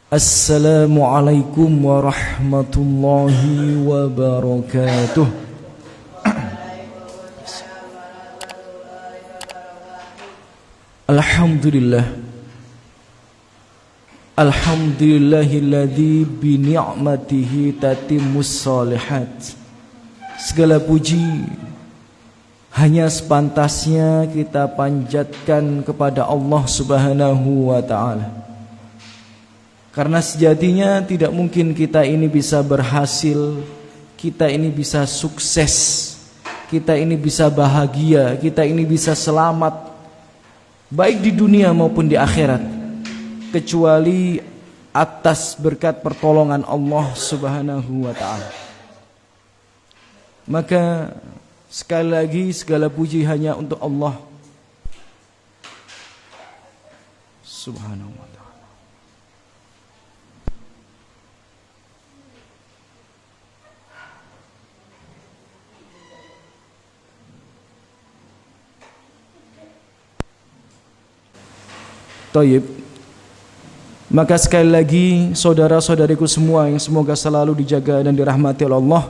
Assalamualaikum warahmatullahi wabarakatuh. Alhamdulillah. Alhamdulillahilladzi bi ni'matihi tatimmus shalihat. Segala puji hanya sepantasnya kita panjatkan kepada Allah Subhanahu wa ta'ala. Karena sejatinya tidak mungkin kita ini bisa berhasil, kita ini bisa sukses, kita ini bisa bahagia, kita ini bisa selamat, baik di dunia maupun di akhirat, kecuali atas berkat pertolongan Allah Subhanahu wa ta'ala. Maka sekali lagi segala puji hanya untuk Allah Subhanahu wa ta'ala. Tayyib. Maka sekali lagi saudara-saudariku semua yang semoga selalu dijaga dan dirahmati oleh Allah,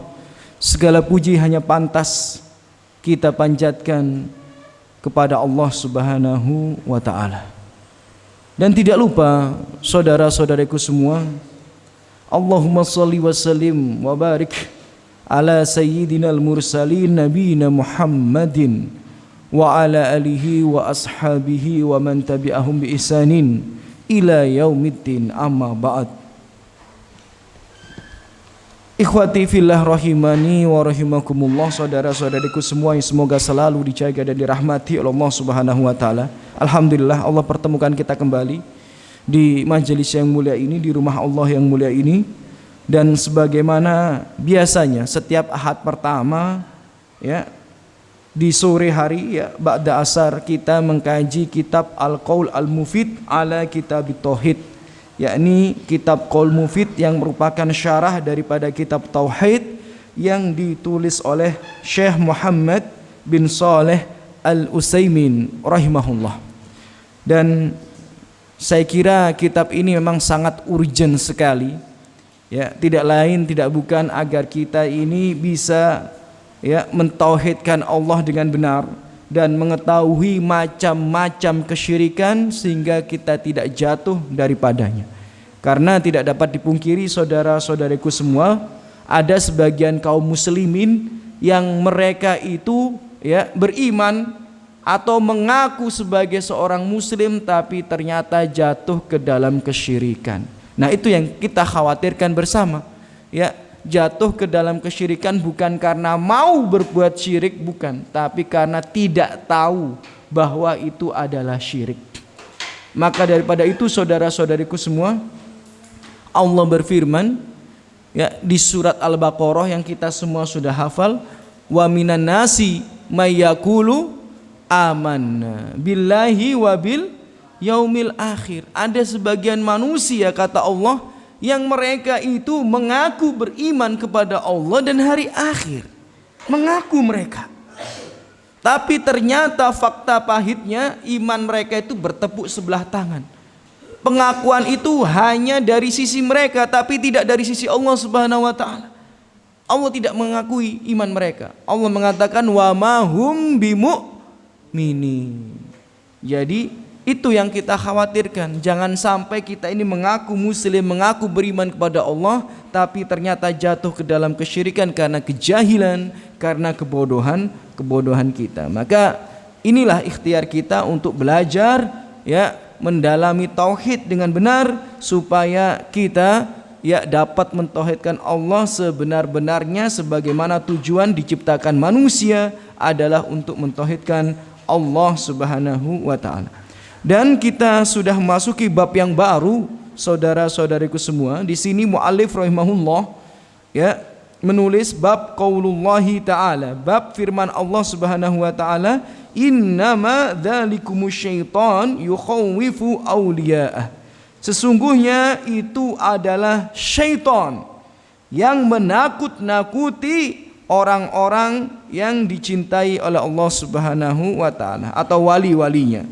segala puji hanya pantas kita panjatkan kepada Allah Subhanahu wa ta'ala. Dan tidak lupa saudara-saudariku semua, Allahumma salli wa sallim wa barik ala sayyidinal mursalin nabiyina Muhammadin wa ala alihi wa ashabihi wa man tabi'ahum bi ihsanin ila yaumiddin, amma ba'd. Ikhwati fillah rahimani wa rahimakumullah, saudara-saudariku semua yang semoga selalu dijaga dan dirahmati oleh Allah Subhanahu wa taala. Alhamdulillah Allah pertemukan kita kembali di majelis yang mulia ini, di rumah Allah yang mulia ini. Dan sebagaimana biasanya setiap Ahad pertama ya, di sore hari ya, ba'da asar kita mengkaji kitab Al-Qaul Al-Mufid ala Kitab Tauhid, yakni kitab Qaul Mufid yang merupakan syarah daripada kitab Tauhid yang ditulis oleh Syekh Muhammad bin Saleh Al-Utsaimin rahimahullah. Dan saya kira kitab ini memang sangat urgent sekali ya, tidak lain tidak bukan agar kita ini bisa ya mentauhidkan Allah dengan benar dan mengetahui macam-macam kesyirikan sehingga kita tidak jatuh daripadanya. Karena tidak dapat dipungkiri saudara-saudariku semua, ada sebagian kaum muslimin yang mereka itu ya beriman atau mengaku sebagai seorang muslim tapi ternyata jatuh ke dalam kesyirikan. Nah, itu yang kita khawatirkan bersama. Ya, jatuh ke dalam kesyirikan bukan karena mau berbuat syirik, bukan, tapi karena tidak tahu bahwa itu adalah syirik. Maka daripada itu saudara-saudariku semua, Allah berfirman ya di surat Al-Baqarah yang kita semua sudah hafal, wa minan nasi may yaqulu amanna billahi wa bil yaumil akhir. Ada sebagian manusia kata Allah yang mereka itu mengaku beriman kepada Allah dan hari akhir, mengaku mereka, tapi ternyata fakta pahitnya iman mereka itu bertepuk sebelah tangan. Pengakuan itu hanya dari sisi mereka tapi tidak dari sisi Allah Subhanahu wa ta'ala. Allah tidak mengakui iman mereka. Allah mengatakan wa ma hum bimu'minin. Jadi itu yang kita khawatirkan. Jangan sampai kita ini mengaku muslim, mengaku beriman kepada Allah, tapi ternyata jatuh ke dalam kesyirikan karena kejahilan, karena kebodohan kita. Maka inilah ikhtiar kita untuk belajar ya, mendalami tauhid dengan benar supaya kita ya dapat mentauhidkan Allah sebenar-benarnya, sebagaimana tujuan diciptakan manusia adalah untuk mentauhidkan Allah Subhanahu wa ta'ala. Dan kita sudah memasuki bab yang baru, saudara-saudariku semua. Di sini muallif rahimahullah ya menulis bab qaulullahi ta'ala, bab firman Allah Subhanahu wa ta'ala, innama dzalikumus syaitan yukhawwifu awliya'ah. Sesungguhnya itu adalah syaitan yang menakut-nakuti orang-orang yang dicintai oleh Allah Subhanahu wa ta'ala atau wali-walinya.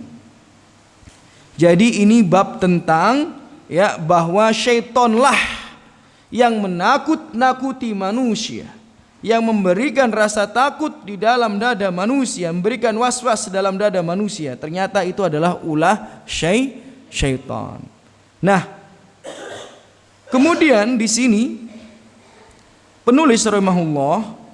Jadi ini bab tentang ya bahwa syaitonlah yang menakut-nakuti manusia, yang memberikan rasa takut di dalam dada manusia, memberikan was-was dalam dada manusia. Ternyata itu adalah ulah syaitan. Nah, kemudian di sini penulis rahimahullah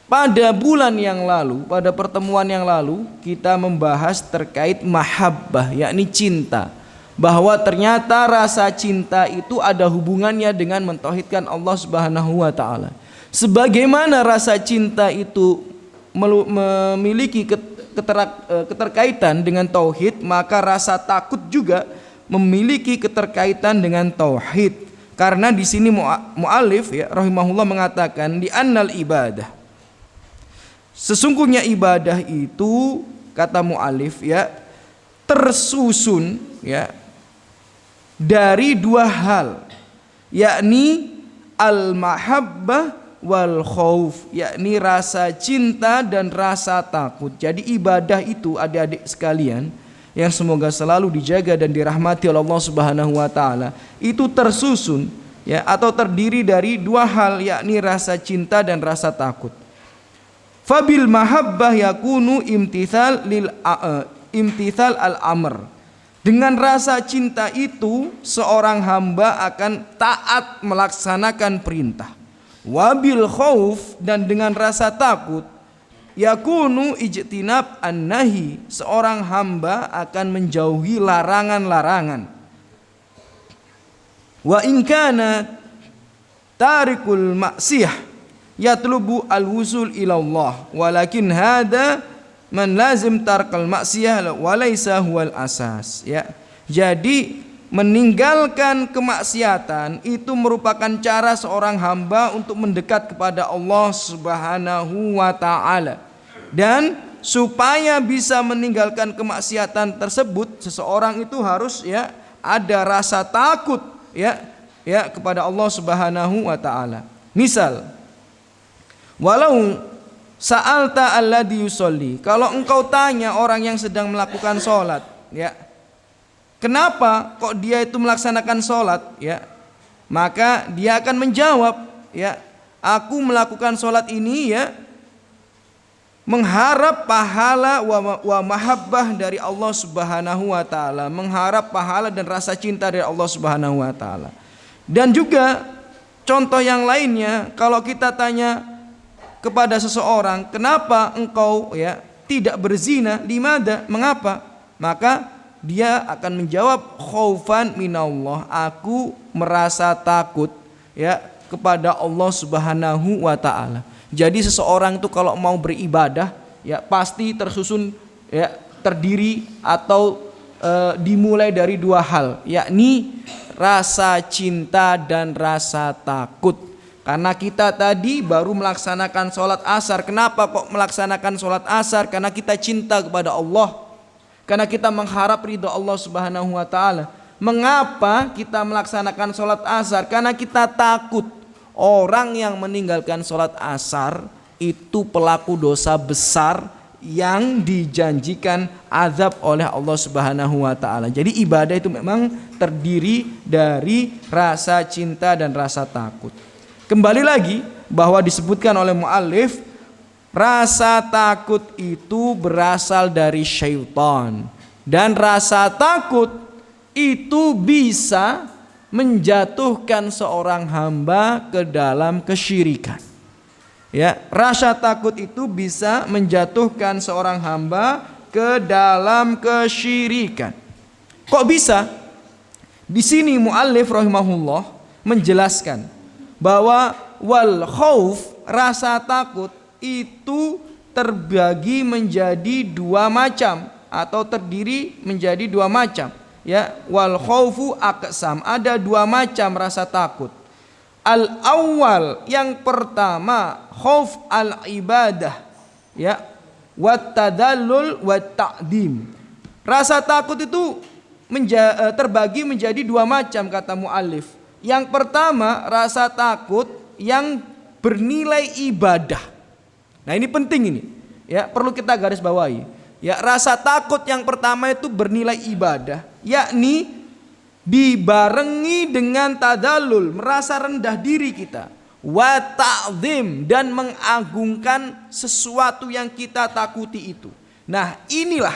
pada bulan yang lalu, pada pertemuan yang lalu kita membahas terkait mahabbah, yakni cinta. Bahwa ternyata rasa cinta itu ada hubungannya dengan mentauhidkan Allah Subhanahu wa taala. Sebagaimana rasa cinta itu memiliki keterkaitan dengan tauhid, maka rasa takut juga memiliki keterkaitan dengan tauhid. Karena di sini muallif ya rahimahullah mengatakan di annal ibadah, sesungguhnya ibadah itu, kata muallif ya, tersusun ya dari dua hal, yakni al-mahabbah wal khauf, yakni rasa cinta dan rasa takut. Jadi ibadah itu adik-adik sekalian yang semoga selalu dijaga dan dirahmati oleh Allah Subhanahu wa taala, itu tersusun ya atau terdiri dari dua hal, yakni rasa cinta dan rasa takut. Fabil mahabbah yakunu imtithal al-amr. Dengan rasa cinta itu seorang hamba akan taat melaksanakan perintah. Wabil khauf, dan dengan rasa takut yakunu ijtinab an-nahi, seorang hamba akan menjauhi larangan-larangan. Wa in kana tarikul maksiyah yatlubu al-wusul ila Allah, walakin hada man lazim tarkal maksiyah walaysa huwal asas ya. Jadi meninggalkan kemaksiatan itu merupakan cara seorang hamba untuk mendekat kepada Allah Subhanahu wa taala. Dan supaya bisa meninggalkan kemaksiatan tersebut, seseorang itu harus ya ada rasa takut ya kepada Allah Subhanahu wa taala. Misal, walau sa'alta alladhi yusolli, kalau engkau tanya orang yang sedang melakukan sholat ya, kenapa kok dia itu melaksanakan sholat ya, maka dia akan menjawab ya, aku melakukan sholat ini ya mengharap pahala wa mahabbah dari Allah Subhanahu wa taala, mengharap pahala dan rasa cinta dari Allah Subhanahu wa taala. Dan juga contoh yang lainnya, kalau kita tanya kepada seseorang, kenapa engkau ya tidak berzina, limada, mengapa, maka dia akan menjawab khaufan minallah, aku merasa takut ya kepada Allah Subhanahu wa taala. Jadi seseorang itu kalau mau beribadah ya pasti tersusun ya, terdiri atau dimulai dari dua hal, yakni rasa cinta dan rasa takut. Karena kita tadi baru melaksanakan sholat asar. Kenapa kok melaksanakan sholat asar? Karena kita cinta kepada Allah, karena kita mengharap ridho Allah Subhanahu wa taala. Mengapa kita melaksanakan sholat asar? Karena kita takut orang yang meninggalkan sholat asar itu pelaku dosa besar yang dijanjikan azab oleh Allah Subhanahu wa taala. Jadi ibadah itu memang terdiri dari rasa cinta dan rasa takut. Kembali lagi bahwa disebutkan oleh muallif, rasa takut itu berasal dari syaitan, dan rasa takut itu bisa menjatuhkan seorang hamba ke dalam kesyirikan. Ya, rasa takut itu bisa menjatuhkan seorang hamba ke dalam kesyirikan. Kok bisa? Di sini muallif rahimahullah menjelaskan bahwa wal khauf, rasa takut itu terbagi menjadi dua macam atau terdiri menjadi dua macam ya. Wal khaufu aqsam, ada dua macam rasa takut. Al awal, yang pertama khauf al ibadah ya, wat tadallul wat ta'dim. Rasa takut itu terbagi menjadi dua macam kata muallif. Yang pertama rasa takut yang bernilai ibadah. Nah ini penting ini ya, perlu kita garis bawahi ya. Rasa takut yang pertama itu bernilai ibadah, yakni dibarengi dengan tadallul, merasa rendah diri kita, wa ta'zim, dan mengagungkan sesuatu yang kita takuti itu. Nah, inilah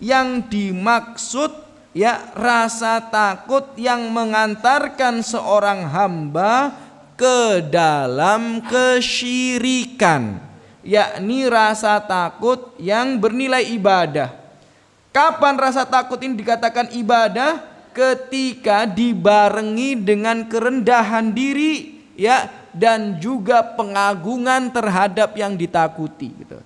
yang dimaksud ya rasa takut yang mengantarkan seorang hamba ke dalam kesyirikan, yakni rasa takut yang bernilai ibadah. Kapan rasa takut ini dikatakan ibadah? Ketika dibarengi dengan kerendahan diri ya, dan juga pengagungan terhadap yang ditakuti gitu.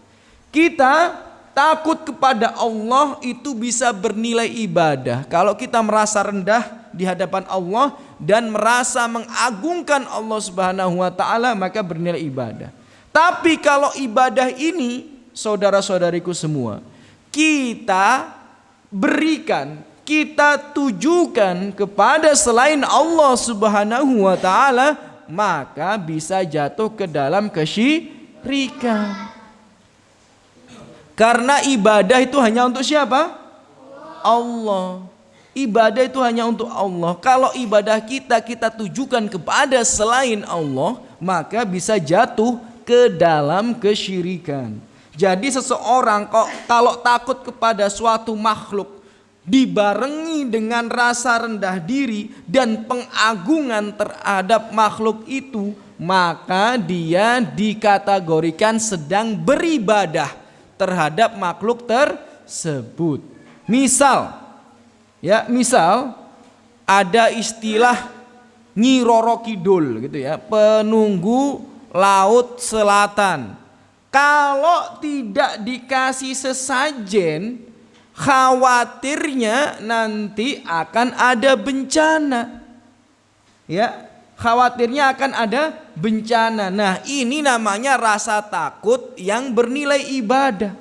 Kita takut kepada Allah itu bisa bernilai ibadah kalau kita merasa rendah di hadapan Allah dan merasa mengagungkan Allah Subhanahu wa taala, maka bernilai ibadah. Tapi kalau ibadah ini, saudara-saudariku semua, kita berikan, kita tujukan kepada selain Allah Subhanahu wa taala, maka bisa jatuh ke dalam kesyirikan. Karena ibadah itu hanya untuk siapa? Allah. Ibadah itu hanya untuk Allah. Kalau ibadah kita tujukan kepada selain Allah, maka bisa jatuh ke dalam kesyirikan. Jadi seseorang kalau takut kepada suatu makhluk dibarengi dengan rasa rendah diri dan pengagungan terhadap makhluk itu, maka dia dikategorikan sedang beribadah terhadap makhluk tersebut. Misal ada istilah Nyi Roro Kidul gitu ya, penunggu laut selatan. Kalau tidak dikasih sesajen, khawatirnya nanti akan ada bencana. Ya, khawatirnya akan ada bencana. Nah, ini namanya rasa takut yang bernilai ibadah.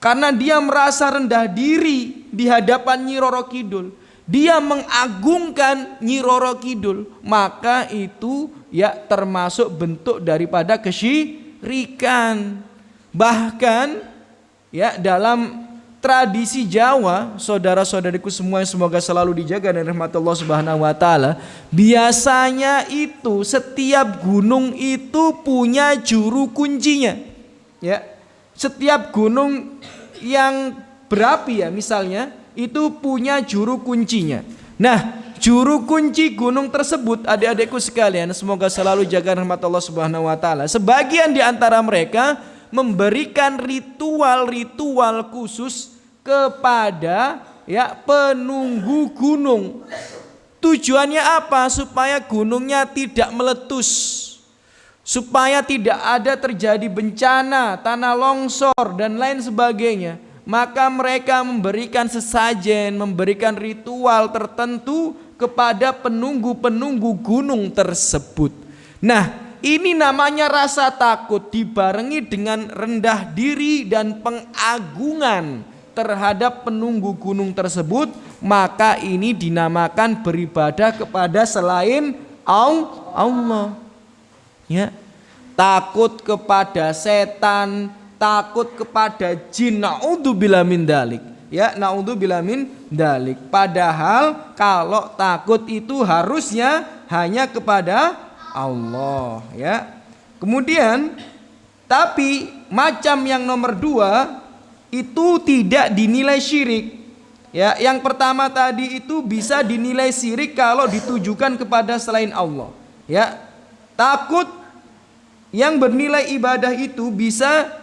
Karena dia merasa rendah diri di hadapan Nyi Roro Kidul, dia mengagungkan Nyi Roro Kidul, maka itu ya termasuk bentuk daripada kesyirikan. Bahkan ya dalam tradisi Jawa, saudara-saudariku semua yang semoga selalu dijaga dan rahmat Allah Subhanahu wa taala, biasanya itu setiap gunung itu punya juru kuncinya. Ya. Setiap gunung yang berapi ya misalnya itu punya juru kuncinya. Nah, juru kunci gunung tersebut, adik-adikku sekalian, semoga selalu jaga rahmat Allah Subhanahu wa taala, sebagian di antara mereka memberikan ritual-ritual khusus kepada ya penunggu gunung. Tujuannya apa? Supaya gunungnya tidak meletus, supaya tidak ada terjadi bencana, tanah longsor dan lain sebagainya. Maka mereka memberikan sesajen, memberikan ritual tertentu kepada penunggu-penunggu gunung tersebut. Nah, ini namanya rasa takut dibarengi dengan rendah diri dan pengagungan terhadap penunggu gunung tersebut, maka ini dinamakan beribadah kepada selain Allah. Ya, takut kepada setan, takut kepada jin, naudzubillah min dalik. Ya, naudzubillah min dalik. Padahal kalau takut itu harusnya hanya kepada Allah, ya. Kemudian, tapi macam yang nomor 2 itu tidak dinilai syirik. Ya, yang pertama tadi itu bisa dinilai syirik kalau ditujukan kepada selain Allah. Ya, takut yang bernilai ibadah itu bisa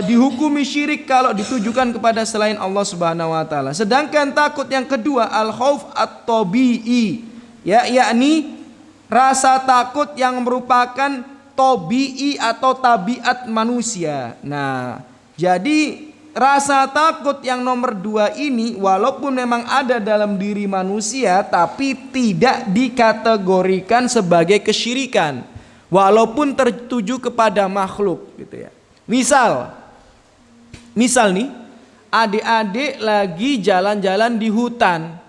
dihukumi syirik kalau ditujukan kepada selain Allah Subhanahu wa taala. Sedangkan takut yang kedua, al-khauf at-tabi'i, ya, yakni rasa takut yang merupakan tabi'i atau tabiat manusia. Nah, jadi rasa takut yang nomor 2 ini walaupun memang ada dalam diri manusia, tapi tidak dikategorikan sebagai kesyirikan, walaupun tertuju kepada makhluk gitu ya. Misal nih, adik-adik lagi jalan-jalan di hutan,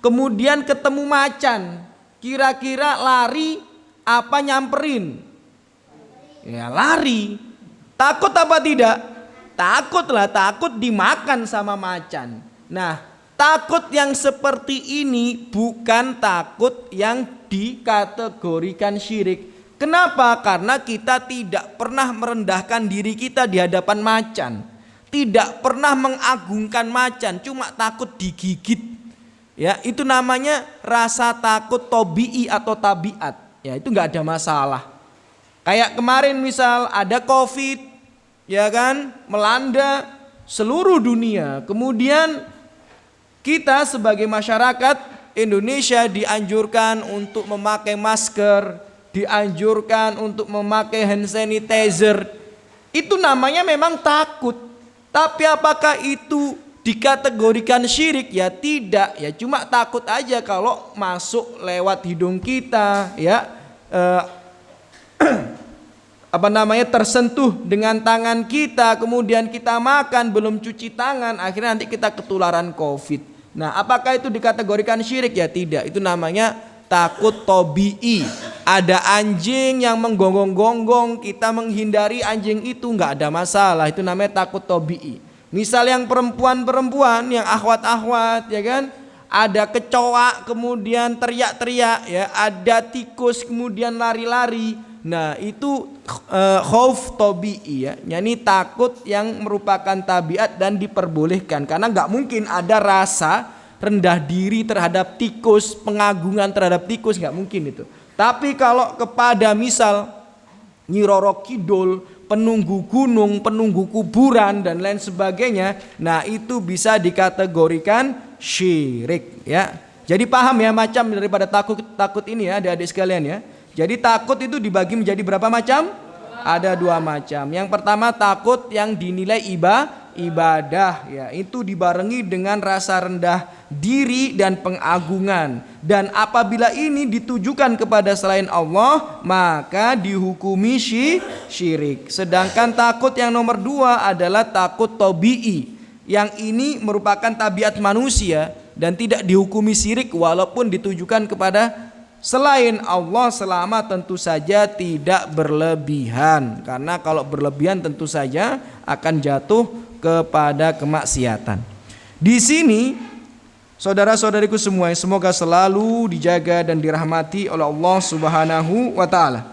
kemudian ketemu macan, kira-kira lari apa nyamperin? Ya lari. Takut apa tidak? Takutlah, takut dimakan sama macan. Nah, Takut yang seperti ini bukan takut yang dikategorikan syirik. Kenapa? Karena kita tidak pernah merendahkan diri kita di hadapan macan. Tidak pernah mengagungkan macan, cuma takut digigit. Ya, itu namanya rasa takut tobi'i atau tabiat. Ya, itu nggak ada masalah. Kayak kemarin misal ada COVID, ya kan, melanda seluruh dunia. Kemudian kita sebagai masyarakat Indonesia dianjurkan untuk memakai masker, dianjurkan untuk memakai hand sanitizer. Itu namanya memang takut. Tapi apakah itu dikategorikan syirik? Ya tidak, ya cuma takut aja kalau masuk lewat hidung kita, ya tersentuh dengan tangan kita, kemudian kita makan belum cuci tangan, akhirnya nanti kita ketularan COVID. Nah, apakah itu dikategorikan syirik? Ya tidak, itu namanya takut tobi'i. Ada anjing yang menggonggong-gonggong, kita menghindari anjing itu, nggak ada masalah, itu namanya takut tobi'i. Misal yang perempuan-perempuan, yang akhwat-akhwat, ya kan, ada kecoa kemudian teriak-teriak, ya, ada tikus kemudian lari-lari. Nah, itu khauf tobi'i, ya, yakni takut yang merupakan tabiat dan diperbolehkan, karena nggak mungkin ada rasa rendah diri terhadap tikus, pengagungan terhadap tikus, nggak mungkin itu. Tapi kalau kepada misal Nyi Roro Kidul, penunggu gunung, penunggu kuburan dan lain sebagainya, nah itu bisa dikategorikan syirik, ya. Jadi paham ya macam daripada takut ini ya adik-adik sekalian ya. Jadi takut itu dibagi menjadi berapa macam? Ada 2 macam. Yang pertama takut yang dinilai ibadah, ya, itu dibarengi dengan rasa rendah diri dan pengagungan, dan apabila ini ditujukan kepada selain Allah maka dihukumi syirik. Sedangkan takut yang nomor 2 adalah takut tobi'i, yang ini merupakan tabiat manusia dan tidak dihukumi syirik walaupun ditujukan kepada selain Allah, selama tentu saja tidak berlebihan. Karena kalau berlebihan tentu saja akan jatuh kepada kemaksiatan. Di sini saudara-saudariku semua, semoga selalu dijaga dan dirahmati oleh Allah Subhanahu wa taala.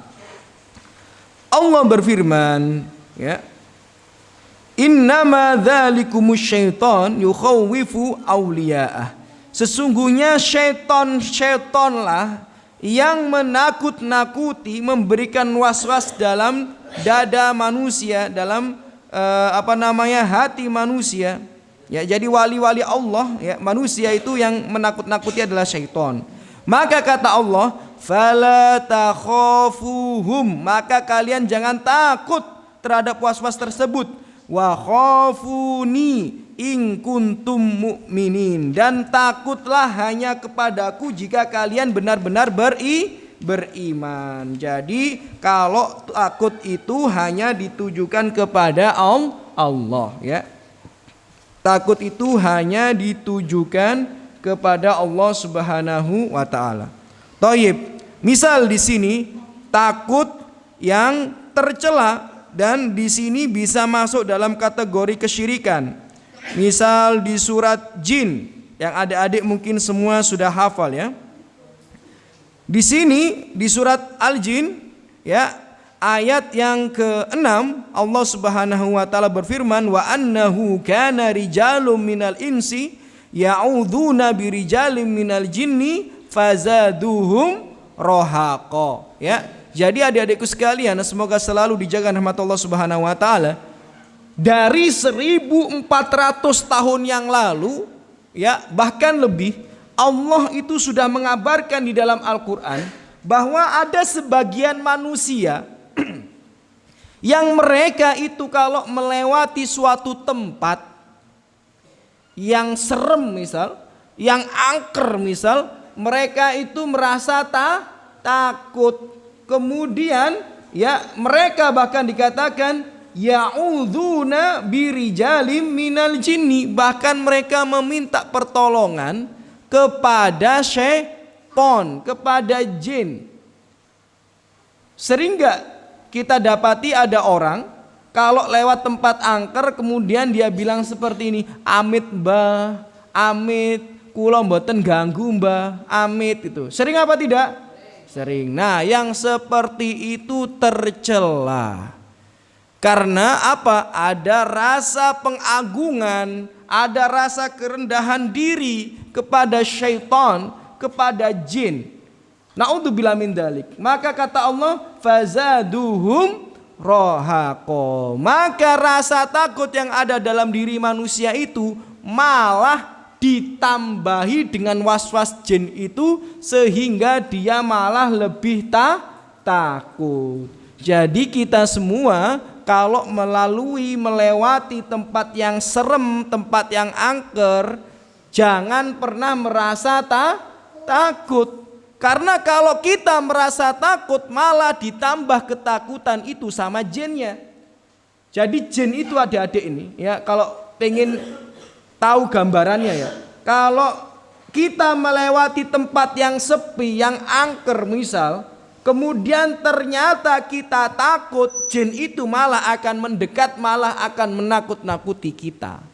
Allah berfirman, ya, innama dzalikumus syaitan yukhawwifu awliya'ah. Sesungguhnya syaitanlah yang menakut-nakuti, memberikan was-was dalam dada manusia, dalam hati manusia. Ya, jadi wali-wali Allah, ya, manusia itu yang menakut-nakuti adalah syaitan. Maka kata Allah, fala takhafuhum, maka kalian jangan takut terhadap was-was tersebut. Wa khafuni in kuntum mu'minin, dan takutlah hanya kepadaku jika kalian benar-benar beriman. Jadi kalau takut itu hanya ditujukan kepada Allah, ya. Takut itu hanya ditujukan kepada Allah Subhanahu wa taala. Thayyib. Misal di sini takut yang tercela, dan di sini bisa masuk dalam kategori kesyirikan. Misal di surat Jin yang adik-adik mungkin semua sudah hafal, ya. Di sini di surat Al-Jin, ya, ayat yang ke-6 Allah Subhanahu wa taala berfirman, wa annahu kana rijalun minal insi ya'udzuna birijalin minal jinni fazaduhum rahaqa, ya. Jadi adik-adikku sekalian, semoga selalu dijaga rahmat Allah Subhanahu wa taala. Dari 1400 tahun yang lalu, ya, bahkan lebih, Allah itu sudah mengabarkan di dalam Al-Qur'an bahwa ada sebagian manusia yang mereka itu kalau melewati suatu tempat yang serem misal, yang angker misal, mereka itu merasa takut. Kemudian, ya, mereka bahkan dikatakan ya'udzuna birijalim minal jinni, bahkan mereka meminta pertolongan kepada syaitan, kepada jin. Sering gak kita dapati ada orang kalau lewat tempat angker kemudian dia bilang seperti ini, amit mbah, amit, kula mboten ganggu Mbah, amit itu. Sering apa tidak? Sering. Nah, yang seperti itu tercela. Karena apa? Ada rasa pengagungan, ada rasa kerendahan diri kepada syaitan, kepada jin. Na'udzubillah min dzalik. Maka kata Allah, fazaduhum rohaqo. Maka rasa takut yang ada dalam diri manusia itu malah ditambahi dengan was-was jin itu, sehingga dia malah lebih takut. Jadi kita semua kalau melewati tempat yang serem, tempat yang angker, jangan pernah merasa takut. Karena kalau kita merasa takut malah ditambah ketakutan itu sama jinnya. Jadi jin itu adik-adik ini ya, kalau pengen tahu gambarannya ya, kalau kita melewati tempat yang sepi, yang angker misal, kemudian ternyata kita takut, jin itu malah akan mendekat, malah akan menakut-nakuti kita.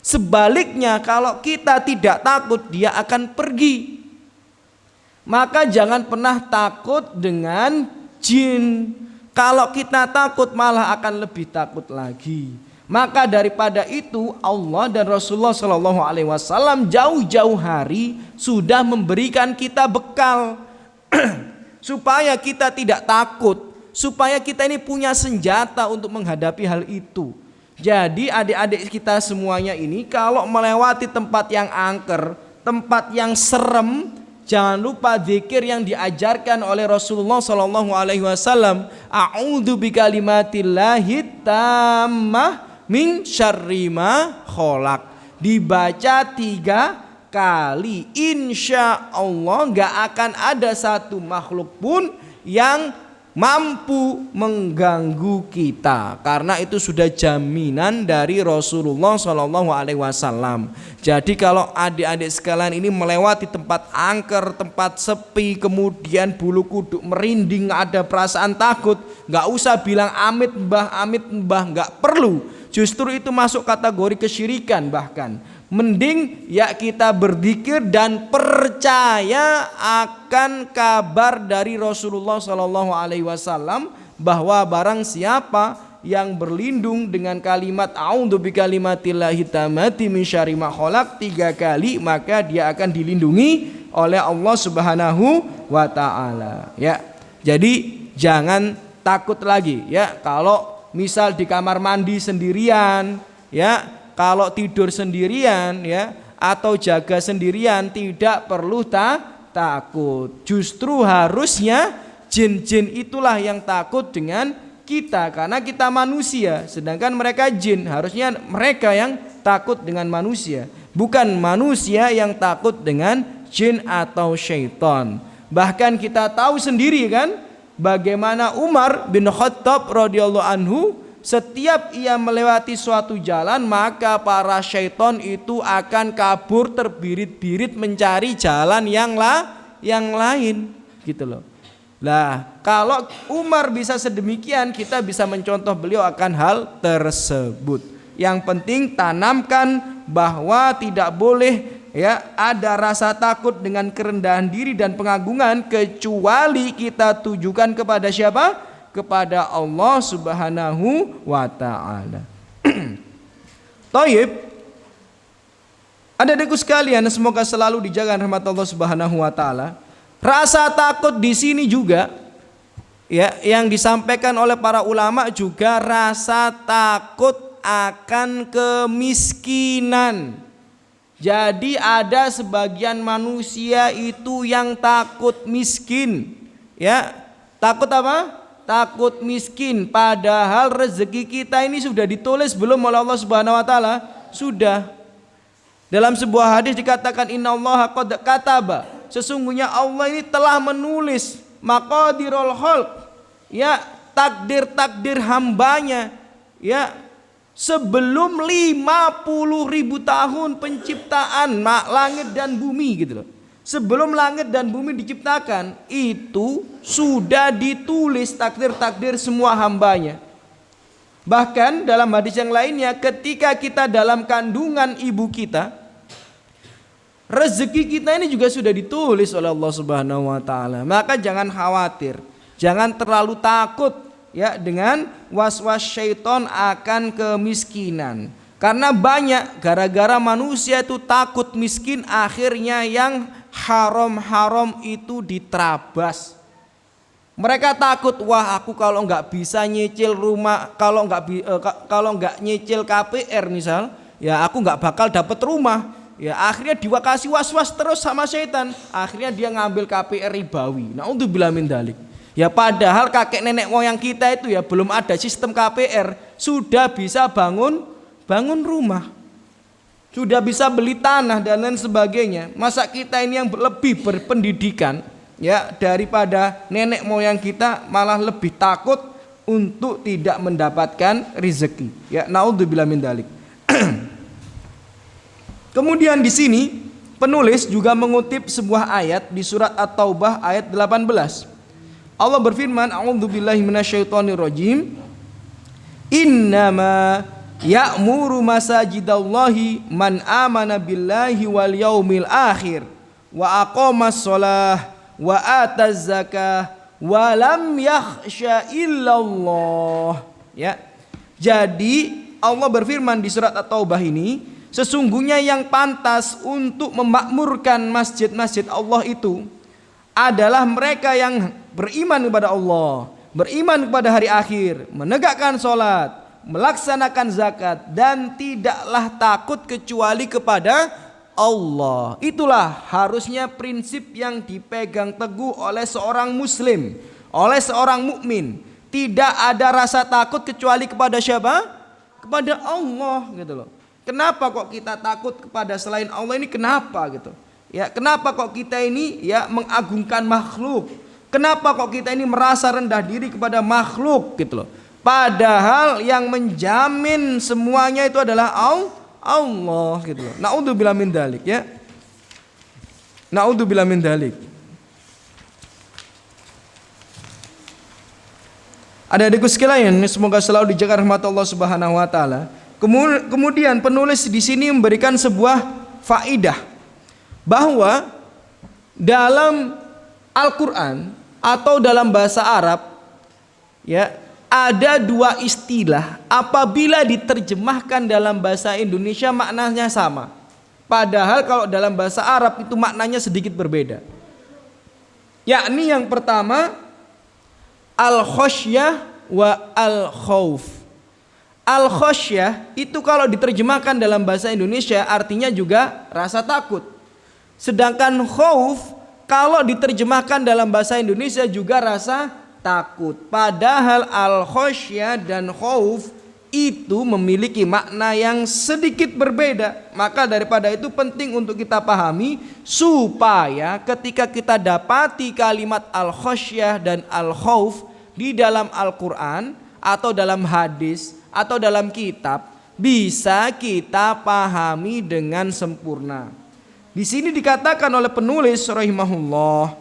Sebaliknya kalau kita tidak takut, dia akan pergi. Maka jangan pernah takut dengan jin. Kalau kita takut malah akan lebih takut lagi. Maka daripada itu Allah dan Rasulullah SAW jauh-jauh hari sudah memberikan kita bekal supaya kita tidak takut, supaya kita ini punya senjata untuk menghadapi hal itu. Jadi adik-adik kita semuanya ini kalau melewati tempat yang angker, tempat yang serem, jangan lupa zikir yang diajarkan oleh Rasulullah SAW. A'udzu bikalimatillahi tammah min syarri ma khalaq. Dibaca 3 kali. Insya Allah gak akan ada satu makhluk pun yang mampu mengganggu kita, karena itu sudah jaminan dari Rasulullah SAW. Jadi kalau adik-adik sekalian ini melewati tempat angker, tempat sepi, kemudian bulu kuduk merinding, ada perasaan takut, nggak usah bilang amit mbah, nggak perlu. Justru itu masuk kategori kesyirikan. Bahkan mending ya kita berzikir dan percaya akan kabar dari Rasulullah SAW bahwa barang siapa yang berlindung dengan kalimat a'udzu bikalimatillahi tammati min syarri ma khalaq 3 kali, maka dia akan dilindungi oleh Allah Subhanahu wa taala. Ya. Jadi jangan takut lagi ya kalau misal di kamar mandi sendirian ya, kalau tidur sendirian ya, atau jaga sendirian, tidak perlu takut. Justru harusnya jin-jin itulah yang takut dengan kita, karena kita manusia, sedangkan mereka jin. Harusnya mereka yang takut dengan manusia, bukan manusia yang takut dengan jin atau syaitan. Bahkan kita tahu sendiri kan bagaimana Umar bin Khattab radhiyallahu anhu, setiap ia melewati suatu jalan maka para syaitan itu akan kabur terbirit-birit mencari jalan yang lain gitu loh. Lah kalau Umar bisa sedemikian, kita bisa mencontoh beliau akan hal tersebut. Yang penting tanamkan bahwa tidak boleh ya ada rasa takut dengan kerendahan diri dan pengagungan, kecuali kita tujukan kepada siapa? Kepada Allah Subhanahu wa taala. Taib. Adik-adikku sekalian, semoga selalu dijaga rahmat Allah Subhanahu wa taala. Rasa takut di sini juga ya yang disampaikan oleh para ulama juga rasa takut akan kemiskinan. Jadi ada sebagian manusia itu yang takut miskin. Ya, takut apa? Takut miskin, padahal rezeki kita ini sudah ditulis belum oleh Allah Subhanahu wa taala? Sudah. Dalam sebuah hadis dikatakan innallaha qad kataba, sesungguhnya Allah ini telah menulis maqadirul khalq, ya takdir-takdir hambanya, ya sebelum 50.000 tahun penciptaan langit dan bumi gitu loh. Sebelum langit dan bumi diciptakan, itu sudah ditulis takdir-takdir semua hambanya. Bahkan dalam hadis yang lainnya, ketika kita dalam kandungan ibu kita, Rezeki kita ini juga sudah ditulis oleh Allah Subhanahu wa taala. Maka jangan khawatir, jangan terlalu takut ya dengan was-was syaitan akan kemiskinan. Karena banyak gara-gara manusia itu takut miskin, akhirnya yang haram-haram itu diterabas. Mereka takut, wah aku kalau nggak bisa nyicil rumah, kalau nggak nyicil KPR misal, ya aku nggak bakal dapat rumah. Ya akhirnya diwakasi was-was terus sama setan. Akhirnya dia ngambil KPR ribawi. Naudzubillah min dzalik. Ya padahal kakek nenek moyang kita itu ya belum ada sistem KPR, sudah bisa bangun rumah. Sudah bisa beli tanah dan lain sebagainya. Masa kita ini yang lebih berpendidikan ya daripada nenek moyang kita malah lebih takut untuk tidak mendapatkan rezeki. Ya naudzubillah min dzalik. Kemudian di sini penulis juga mengutip sebuah ayat di surat At-Taubah ayat 18. Allah berfirman, "A'udzubillahi minasyaitonirrajim. Innama ya'muru masajidallahi man amana billahi wal yaumil akhir wa aqamas shalah wa ataz zakah wa lam yakhsha illallah." Ya. Jadi Allah berfirman di surat At-Taubah ini, sesungguhnya yang pantas untuk memakmurkan masjid-masjid Allah itu adalah mereka yang beriman kepada Allah, beriman kepada hari akhir, menegakkan sholat, melaksanakan zakat, dan tidaklah takut kecuali kepada Allah. Itulah harusnya prinsip yang dipegang teguh oleh seorang muslim, oleh seorang mukmin. Tidak ada rasa takut kecuali kepada siapa? Kepada Allah gitu loh. Kenapa kok kita takut kepada selain Allah ini, kenapa gitu? Ya, kenapa kok kita ini ya mengagungkan makhluk? Kenapa kok kita ini merasa rendah diri kepada makhluk gitu loh? Padahal yang menjamin semuanya itu adalah Allah gitu loh. Naudzubillah min dzalik ya. Naudzubillah min dzalik. Adik-adikku sekalian, semoga selalu dijaga rahmat Allah Subhanahu wa taala. Kemudian penulis di sini memberikan sebuah faidah bahwa dalam Al-Qur'an atau dalam bahasa Arab ya ada dua istilah apabila diterjemahkan dalam bahasa Indonesia maknanya sama. Padahal kalau dalam bahasa Arab itu maknanya sedikit berbeda. Yakni yang pertama al-khosyah wa al-khauf. Al-khosyah itu kalau diterjemahkan dalam bahasa Indonesia artinya juga rasa takut. Sedangkan khauf kalau diterjemahkan dalam bahasa Indonesia juga rasa takut. Padahal al-khosyah dan khauf itu memiliki makna yang sedikit berbeda. Maka daripada itu penting untuk kita pahami supaya ketika kita dapati kalimat al-khosyah dan al-khauf di dalam Al-Quran atau dalam hadis atau dalam kitab bisa kita pahami dengan sempurna. Di sini dikatakan oleh penulis rahimahullah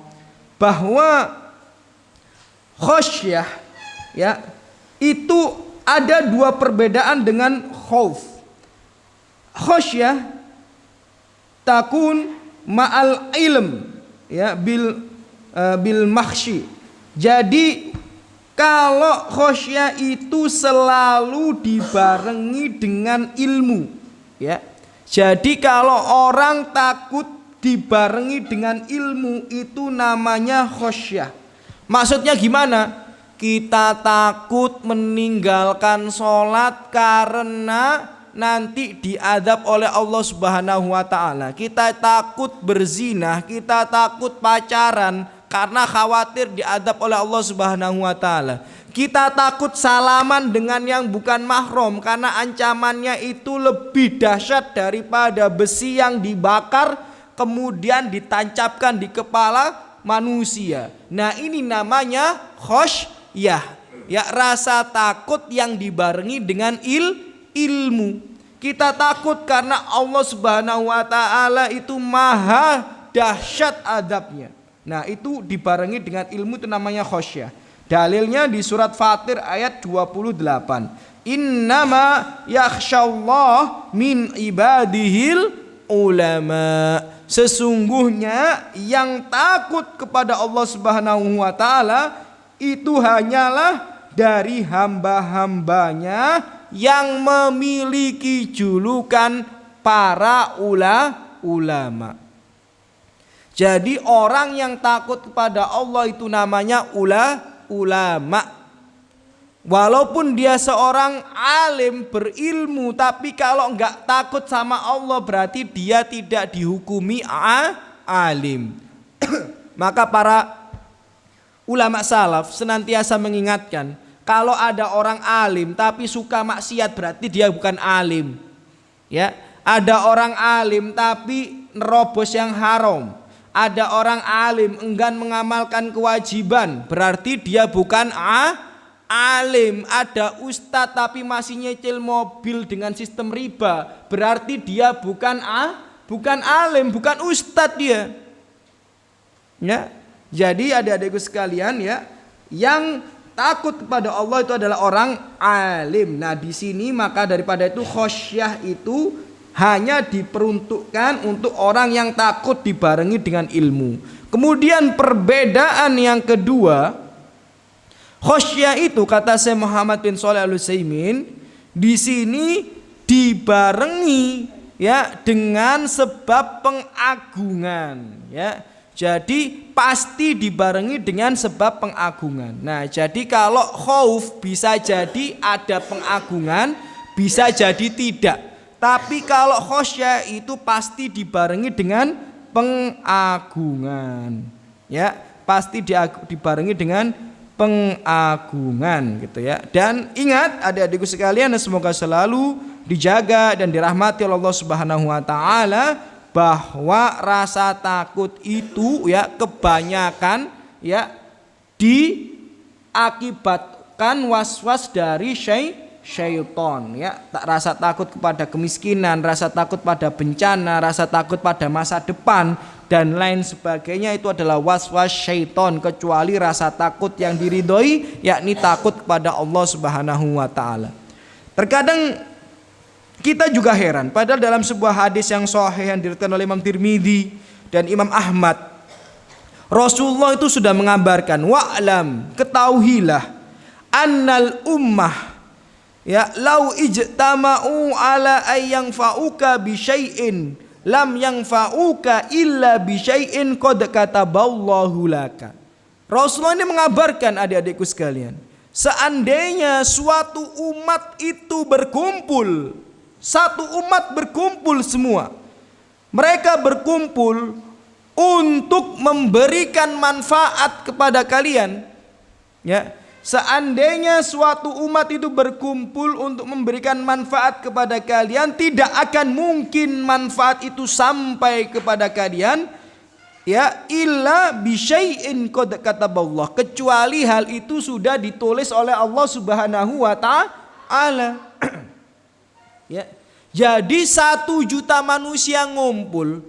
bahwa khosyah ya itu ada dua perbedaan dengan khauf. Khosyah takun ma'al ilm ya bil makhsyi. Jadi kalau khosyah itu selalu dibarengi dengan ilmu ya. Jadi kalau orang takut dibarengi dengan ilmu itu namanya khosyah. Maksudnya gimana? Kita takut meninggalkan sholat karena nanti diadab oleh Allah Subhanahu wa taala. Kita takut berzina, kita takut pacaran karena khawatir diadab oleh Allah Subhanahu wa taala. Kita takut salaman dengan yang bukan mahram karena ancamannya itu lebih dahsyat daripada besi yang dibakar kemudian ditancapkan di kepala manusia. Nah, ini namanya khosyah. Ya, rasa takut yang dibarengi dengan ilmu. Kita takut karena Allah Subhanahu wa taala itu maha dahsyat adabnya. Nah, itu dibarengi dengan ilmu, itu namanya khosyah. Dalilnya di surat Fatir ayat 28. Innama yakhsyallah min ibadihil ulama. sesungguhnya yang takut kepada Allah Subhanahu wa taala itu hanyalah dari hamba-hambanya yang memiliki julukan para ulama. Jadi orang yang takut kepada Allah itu namanya ulama. Walaupun dia seorang alim berilmu, tapi kalau enggak takut sama Allah berarti dia tidak dihukumi alim. Maka para ulama salaf senantiasa mengingatkan, kalau ada orang alim tapi suka maksiat berarti dia bukan alim. Ya, ada orang alim tapi nerobos yang haram. Ada orang alim enggan mengamalkan kewajiban, berarti dia bukan alim. Ada ustadz tapi masih nyicil mobil dengan sistem riba, berarti dia bukan alim, bukan ustadz dia. Ya. Jadi adik-adikku sekalian ya, yang takut kepada Allah itu adalah orang alim. Nah, di sini maka daripada itu khosyah itu hanya diperuntukkan untuk orang yang takut dibarengi dengan ilmu. Kemudian perbedaan yang kedua, khosyah itu kata Syekh Muhammad bin Shalih Al-Utsaimin di sini dibarengi ya dengan sebab pengagungan ya. Jadi pasti dibarengi dengan sebab pengagungan. Nah, jadi kalau khauf bisa jadi ada pengagungan, bisa jadi tidak. Tapi kalau khosyah itu pasti dibarengi dengan pengagungan. Ya, pasti dibarengi dengan pengagungan gitu ya. Dan ingat adik-adikku sekalian, semoga selalu dijaga dan dirahmati oleh Allah Subhanahu wa taala, bahwa rasa takut itu ya kebanyakan ya diakibatkan was-was dari syaitan ya. Rasa takut kepada kemiskinan, rasa takut pada bencana, rasa takut pada masa depan dan lain sebagainya itu adalah was-was syaitan, kecuali rasa takut yang diridhoi yakni takut kepada Allah Subhanahu wa taala. Terkadang kita juga heran, padahal dalam sebuah hadis yang sahih yang diriwayatkan oleh Imam Tirmidzi dan Imam Ahmad, Rasulullah itu sudah mengabarkan, wa'lam, ketahuilah, annal ummah ya lau ijtama'u ala ay yanfa'uka bi syai'in lam yanfa'uka illa bi syai'in qad kataballahu laka. Rasulullah ini mengabarkan adik-adikku sekalian, seandainya suatu umat itu berkumpul, satu umat berkumpul semua, mereka berkumpul untuk memberikan manfaat kepada kalian ya. Seandainya suatu umat itu berkumpul untuk memberikan manfaat kepada kalian, tidak akan mungkin manfaat itu sampai kepada kalian ya illa bisyai'in qad kataballah, kecuali hal itu sudah ditulis oleh Allah Subhanahu wa taala. Ya. Jadi 1 juta manusia ngumpul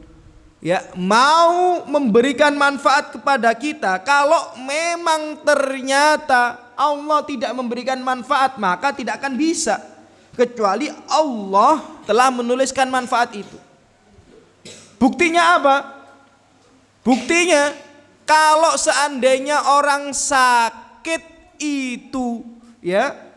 ya mau memberikan manfaat kepada kita, kalau memang ternyata Allah tidak memberikan manfaat maka tidak akan bisa, kecuali Allah telah menuliskan manfaat itu. Buktinya apa? Buktinya kalau seandainya orang sakit itu ya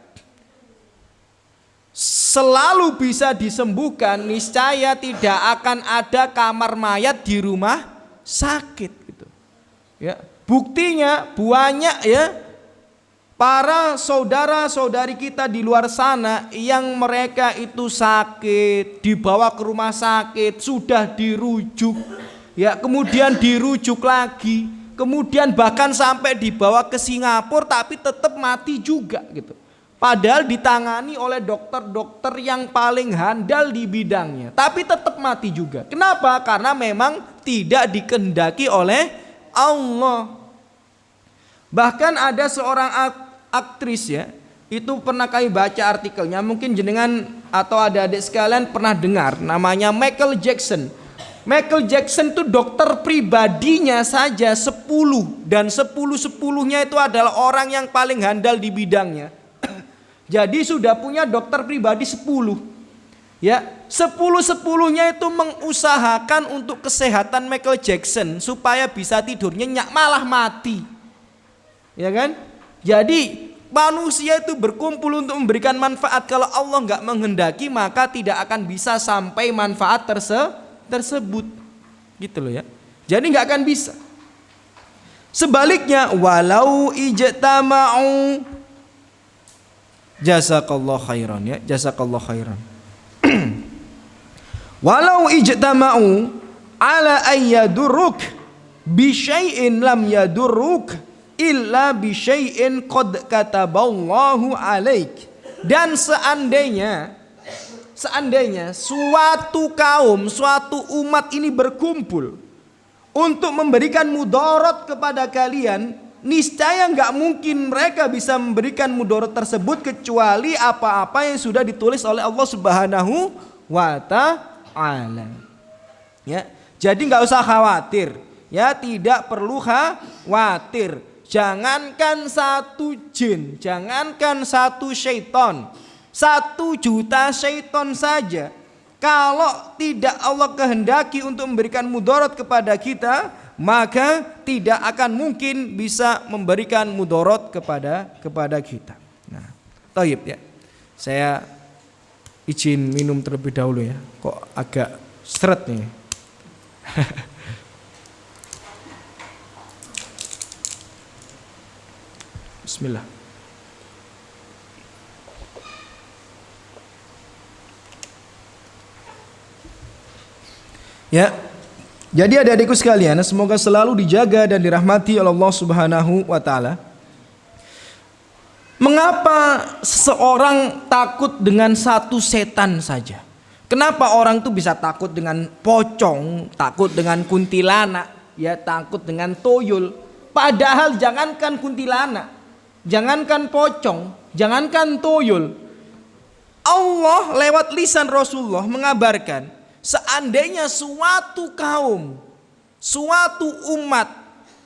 selalu bisa disembuhkan, niscaya tidak akan ada kamar mayat di rumah sakit gitu. Ya, buktinya banyak ya para saudara-saudari kita di luar sana yang mereka itu sakit, dibawa ke rumah sakit, sudah dirujuk ya, kemudian dirujuk lagi, kemudian bahkan sampai dibawa ke Singapura tapi tetap mati juga gitu. Padahal ditangani oleh dokter-dokter yang paling handal di bidangnya, tapi tetap mati juga. Kenapa? Karena memang tidak dikehendaki oleh Allah. Bahkan ada seorang aktris ya, itu pernah kami baca artikelnya, mungkin jenengan atau adik-adik sekalian pernah dengar, namanya Michael Jackson. Michael Jackson itu dokter pribadinya saja 10, dan 10-10-nya itu adalah orang yang paling handal di bidangnya. Jadi sudah punya dokter pribadi 10. Ya, 10-10-nya itu mengusahakan untuk kesehatan Michael Jackson supaya bisa tidur nyenyak, malah mati. Ya kan? Jadi manusia itu berkumpul untuk memberikan manfaat. Kalau Allah nggak menghendaki, maka tidak akan bisa sampai manfaat tersebut. Gitu loh ya. Jadi nggak akan bisa. Sebaliknya, walau ijtama'u, jazakallah khairan ya, jazakallah khairan. Walau ijtama'u ala ayyadurruk bi syai'in lam yadurruk illa bi syai'in qad kataballahu alaik. Dan seandainya suatu kaum, suatu umat ini berkumpul untuk memberikan mudarat kepada kalian, niscaya nggak mungkin mereka bisa memberikan mudarat tersebut kecuali apa-apa yang sudah ditulis oleh Allah Subhanahu wa ta'ala. Ya, jadi nggak usah khawatir. Ya, tidak perlu khawatir. Jangankan satu jin, jangankan satu syaitan, 1.000.000 syaitan saja, kalau tidak Allah kehendaki untuk memberikan mudarat kepada kita, maka tidak akan mungkin bisa memberikan mudarat kepada kita. Nah, thayyib ya. Saya izin minum terlebih dahulu ya. Kok agak seret nih. Bismillah. Ya, jadi adik-adikku sekalian, semoga selalu dijaga dan dirahmati oleh Allah Subhanahu wa ta'ala. Mengapa seseorang takut dengan satu setan saja? Kenapa orang tuh bisa takut dengan pocong, takut dengan kuntilanak, ya takut dengan toyol? Padahal jangankan kuntilanak, jangankan pocong, jangankan toyol, Allah lewat lisan Rasulullah mengabarkan, seandainya suatu kaum, suatu umat,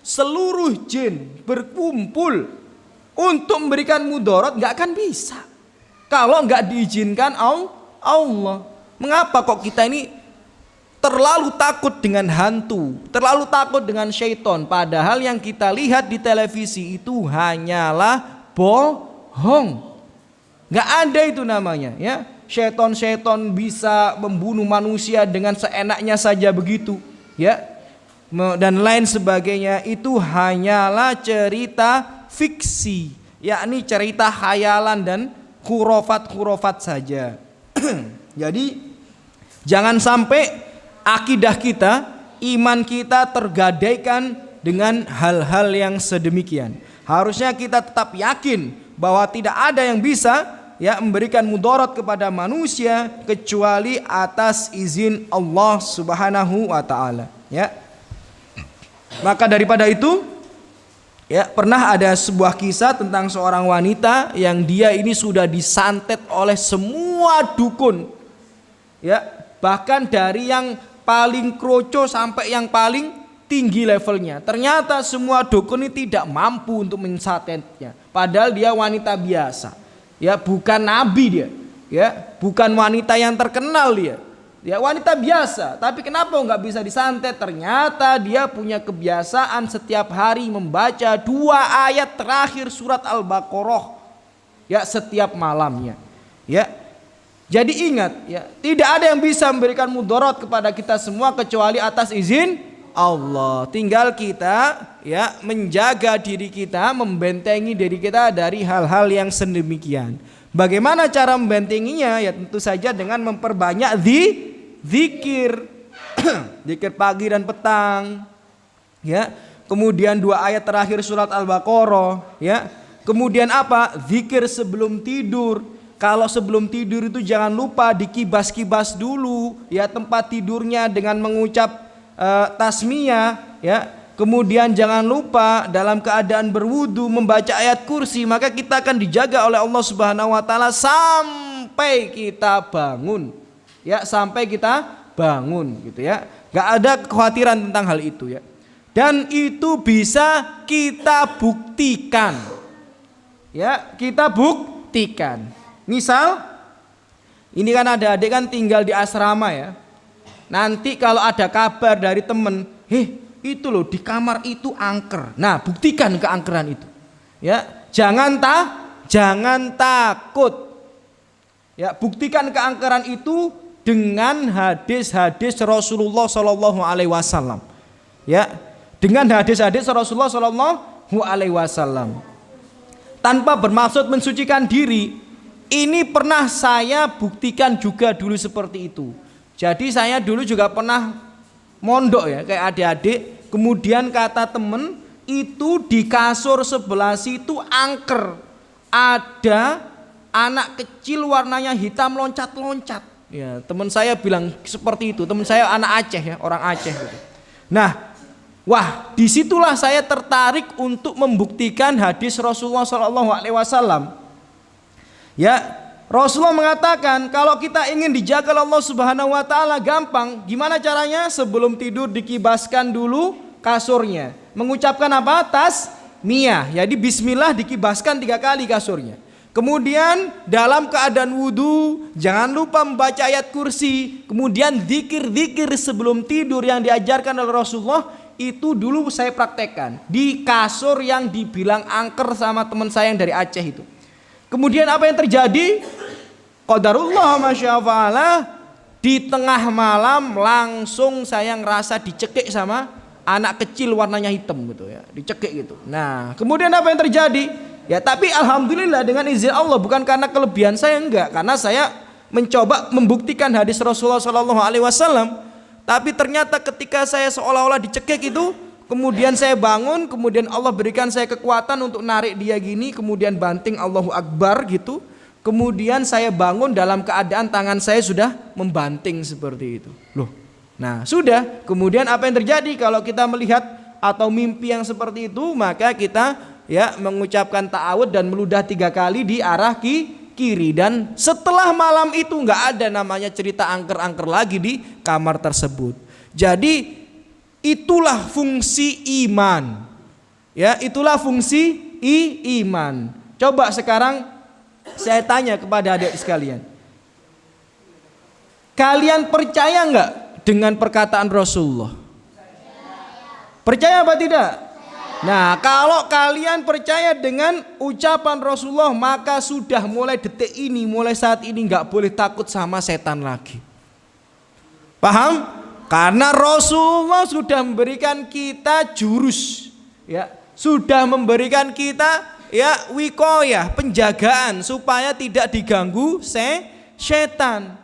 seluruh jin berkumpul untuk memberikan mudarat, gak akan bisa kalau gak diizinkan Allah. Mengapa kok kita ini terlalu takut dengan hantu, terlalu takut dengan syaitan, padahal yang kita lihat di televisi itu hanyalah bohong. Gak ada itu namanya ya. Syaitan-syaitan bisa membunuh manusia dengan seenaknya saja begitu ya, dan lain sebagainya. Itu hanyalah cerita fiksi, yakni cerita khayalan dan khurafat saja. Jadi jangan sampai akidah kita, iman kita tergadaikan dengan hal-hal yang sedemikian. Harusnya kita tetap yakin bahwa tidak ada yang bisa ya memberikan mudarat kepada manusia kecuali atas izin Allah Subhanahu wa ta'ala ya. Maka daripada itu ya, pernah ada sebuah kisah tentang seorang wanita yang dia ini sudah disantet oleh semua dukun ya, bahkan dari yang paling kroco sampai yang paling tinggi levelnya. Ternyata semua dukun ini tidak mampu untuk mensantetnya, padahal dia wanita biasa. Ya, bukan nabi dia, ya, bukan wanita yang terkenal dia, ya wanita biasa. Tapi kenapa nggak bisa disantet? Ternyata dia punya kebiasaan setiap hari membaca 2 ayat terakhir surat Al-Baqarah, ya setiap malamnya, ya. Jadi ingat, ya tidak ada yang bisa memberikan mudarat kepada kita semua kecuali atas izin Allah. Tinggal kita ya menjaga diri kita, membentengi diri kita dari hal-hal yang sedemikian. Bagaimana cara membentenginya? Ya tentu saja dengan memperbanyak zikir. Zikir pagi dan petang. Ya. Kemudian 2 ayat terakhir surat Al-Baqarah, ya. Kemudian apa? Zikir sebelum tidur. Kalau sebelum tidur itu jangan lupa dikibas-kibas dulu ya tempat tidurnya dengan mengucap tasmiyah ya. Kemudian jangan lupa dalam keadaan berwudu membaca ayat kursi, maka kita akan dijaga oleh Allah Subhanahu wa taala sampai kita bangun. Ya, sampai kita bangun gitu ya. Gak ada kekhawatiran tentang hal itu ya. Dan itu bisa kita buktikan. Ya, kita buktikan. Misal Ini kan ada adik kan tinggal di asrama ya. Nanti kalau ada kabar dari temen, itu loh di kamar itu angker. Nah, buktikan keangkeran itu. Ya, jangan takut. Ya, buktikan keangkeran itu dengan hadis-hadis Rasulullah Shallallahu Alaihi Wasallam. Ya, dengan hadis-hadis Rasulullah Shallallahu Alaihi Wasallam. Tanpa bermaksud mensucikan diri, ini pernah saya buktikan juga dulu seperti itu. Jadi saya dulu juga pernah mondok ya kayak adik-adik. Kemudian kata temen itu di kasur sebelah situ angker. Ada anak kecil warnanya hitam loncat-loncat. Ya, teman saya bilang seperti itu. Teman saya anak Aceh ya, orang Aceh gitu. Nah, wah, disitulah saya tertarik untuk membuktikan hadis Rasulullah SAW. Ya, Rasulullah mengatakan kalau kita ingin dijaga Allah Subhanahu Wa Taala gampang. Gimana caranya? Sebelum tidur dikibaskan dulu kasurnya. Mengucapkan apa? Tasmiyah. Jadi Bismillah dikibaskan 3 kali kasurnya. Kemudian dalam keadaan wudhu jangan lupa membaca ayat kursi. Kemudian zikir-zikir sebelum tidur yang diajarkan oleh Rasulullah itu dulu saya praktekkan di kasur yang dibilang angker sama teman saya yang dari Aceh itu. Kemudian apa yang terjadi? Qadarullah masya'Allah, di tengah malam langsung saya ngerasa dicekik sama anak kecil warnanya hitam gitu ya, dicekik gitu. Nah, kemudian apa yang terjadi? Ya, tapi alhamdulillah dengan izin Allah, bukan karena kelebihan saya, enggak, karena saya mencoba membuktikan hadis Rasulullah SAW. Tapi ternyata ketika saya seolah-olah dicekik itu, kemudian saya bangun, kemudian Allah berikan saya kekuatan untuk narik dia gini, kemudian banting Allahu Akbar gitu. Kemudian saya bangun dalam keadaan tangan saya sudah membanting seperti itu. Loh. Nah, sudah. Kemudian apa yang terjadi kalau kita melihat atau mimpi yang seperti itu, maka kita ya mengucapkan ta'awud dan meludah 3 kali di arah kiri. Dan setelah malam itu nggak ada namanya cerita angker-angker lagi di kamar tersebut. Jadi itulah fungsi iman. Ya, itulah fungsi iman. Coba sekarang saya tanya kepada adik sekalian. Kalian percaya enggak dengan perkataan Rasulullah? Percaya apa tidak? Nah, kalau kalian percaya dengan ucapan Rasulullah, maka sudah mulai detik ini, mulai saat ini enggak boleh takut sama setan lagi. Paham? Karena Rasulullah sudah memberikan kita jurus, ya, sudah memberikan kita ya wikoyah, penjagaan supaya tidak diganggu setan.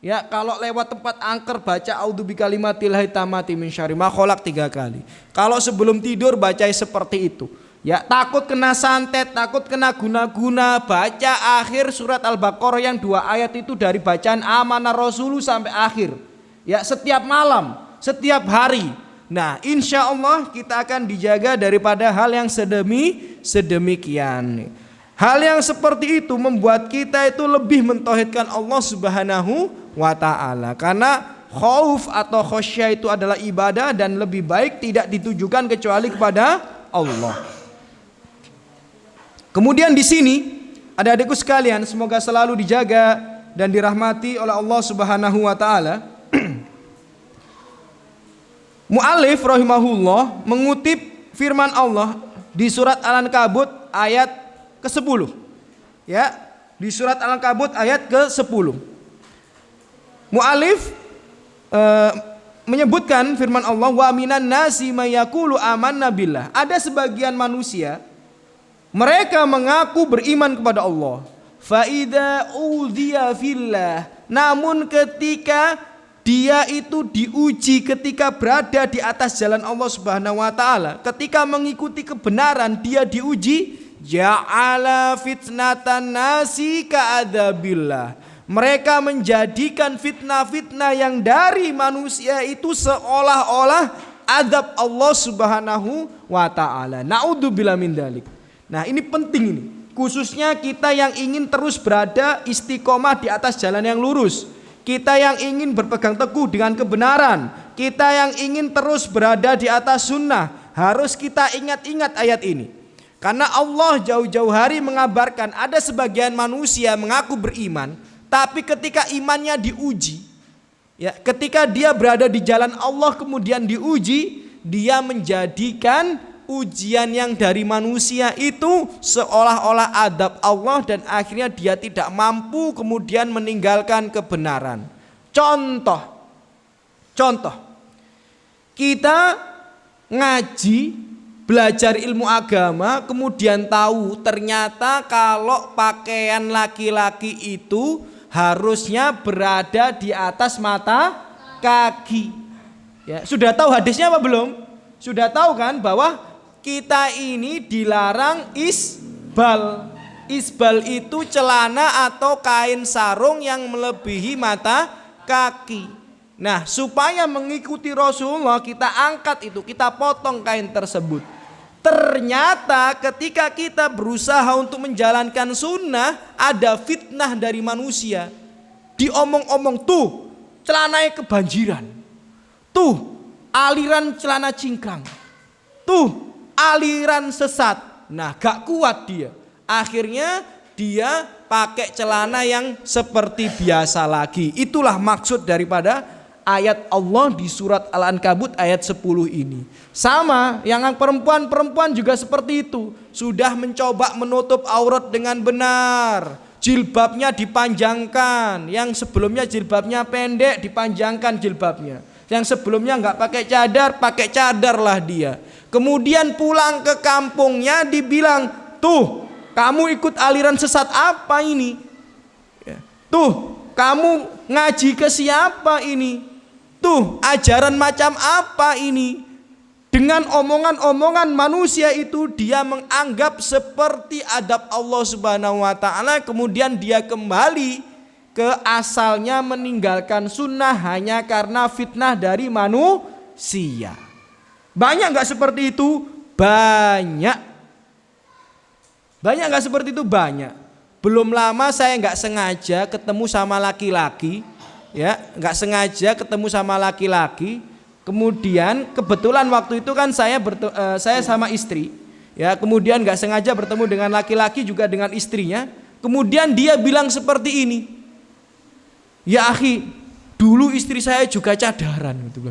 Ya, kalau lewat tempat angker baca a'udzubikalimatillahit tammati min syarri ma khalaq 3 kali. Kalau sebelum tidur baca seperti itu. Ya, takut kena santet, takut kena guna-guna, baca akhir surat Al-Baqarah yang 2 ayat itu dari bacaan amanah rasulu sampai akhir. Ya, setiap malam, setiap hari. Nah, insya Allah kita akan dijaga daripada hal yang sedemikian. Hal yang seperti itu membuat kita itu lebih mentauhidkan Allah Subhanahu wa Ta'ala. Karena khauf atau khosyah itu adalah ibadah dan lebih baik tidak ditujukan kecuali kepada Allah. Kemudian di sini ada adikku sekalian, semoga selalu dijaga dan dirahmati oleh Allah Subhanahu wa Ta'ala. Mu'allif rahimahullah mengutip firman Allah di surat Al-Ankabut ayat ke-10. Ya, di surat Al-Ankabut ayat ke-10. Mu'allif menyebutkan firman Allah, wa minan nasi may yaqulu amanna billah. Ada sebagian manusia mereka mengaku beriman kepada Allah. Fa idza udhiya fillah. Namun ketika dia itu diuji, ketika berada di atas jalan Allah Subhanahu wa Ta'ala, ketika mengikuti kebenaran dia diuji, ja'ala fitnatan nasi ka'adzabillah. Mereka menjadikan fitnah-fitnah yang dari manusia itu seolah-olah azab Allah Subhanahu wa Ta'ala. Na'udzubillah min dzalik. Nah, ini penting ini, khususnya kita yang ingin terus berada istiqomah di atas jalan yang lurus. Kita yang ingin berpegang teguh dengan kebenaran, kita yang ingin terus berada di atas sunnah, harus kita ingat-ingat ayat ini. Karena Allah jauh-jauh hari mengabarkan ada sebagian manusia mengaku beriman, Tapi ketika imannya diuji, ya, ketika dia berada di jalan Allah kemudian diuji, dia menjadikan ujian yang dari manusia itu seolah-olah adab Allah dan akhirnya dia tidak mampu kemudian meninggalkan kebenaran. Contoh, kita ngaji, belajar ilmu agama, kemudian tahu ternyata kalau pakaian laki-laki itu harusnya berada di atas mata kaki. Ya, sudah tahu hadisnya apa belum? Sudah tahu kan bahwa kita ini dilarang isbal. Isbal itu celana atau kain sarung yang melebihi mata kaki. Nah, supaya mengikuti Rasulullah kita angkat itu, kita potong kain tersebut. Ternyata ketika kita berusaha untuk menjalankan sunnah, ada fitnah dari manusia. Diomong-omong, tuh celananya kebanjiran, tuh aliran celana cingkrang, tuh aliran sesat. Nah, gak kuat dia. Akhirnya dia pakai celana yang seperti biasa lagi. Itulah maksud daripada ayat Allah di surat Al-Ankabut ayat 10 ini. Sama yang perempuan juga seperti itu. Sudah mencoba menutup aurat dengan benar, jilbabnya dipanjangkan. Yang sebelumnya jilbabnya pendek, dipanjangkan jilbabnya. Yang sebelumnya nggak pakai cadar lah dia. Kemudian pulang ke kampungnya dibilang, tuh kamu ikut aliran sesat apa ini? Tuh kamu ngaji ke siapa ini? Tuh ajaran macam apa ini? Dengan omongan-omongan manusia itu dia menganggap seperti adab Allah Subhanahu wa taala, kemudian dia kembali ke asalnya meninggalkan sunnah hanya karena fitnah dari manusia. Banyak gak seperti itu? Banyak. Banyak gak seperti itu? Banyak. Belum lama saya gak sengaja ketemu sama laki-laki, ya, gak sengaja ketemu sama laki-laki. Kemudian kebetulan waktu itu kan saya sama istri, ya, kemudian gak sengaja bertemu dengan laki-laki juga dengan istrinya. Kemudian dia bilang seperti ini, ya akhi, dulu istri saya juga cadaran gitu.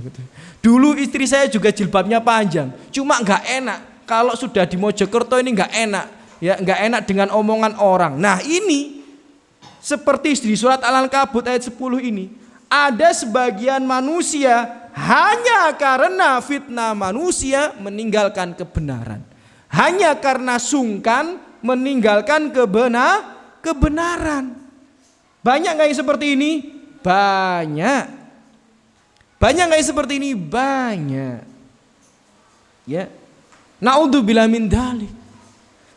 Dulu istri saya juga jilbabnya panjang. Cuma nggak enak kalau sudah di Mojokerto ini nggak enak, ya nggak enak dengan omongan orang. Nah ini seperti di surat Al-Ankabut ayat 10 ini, ada sebagian manusia hanya karena fitnah manusia meninggalkan kebenaran, hanya karena sungkan meninggalkan kebenaran. Banyak nggak yang seperti ini? Banyak. Banyak nggak yang seperti ini? Banyak. Ya, naudzubillah min dzalik.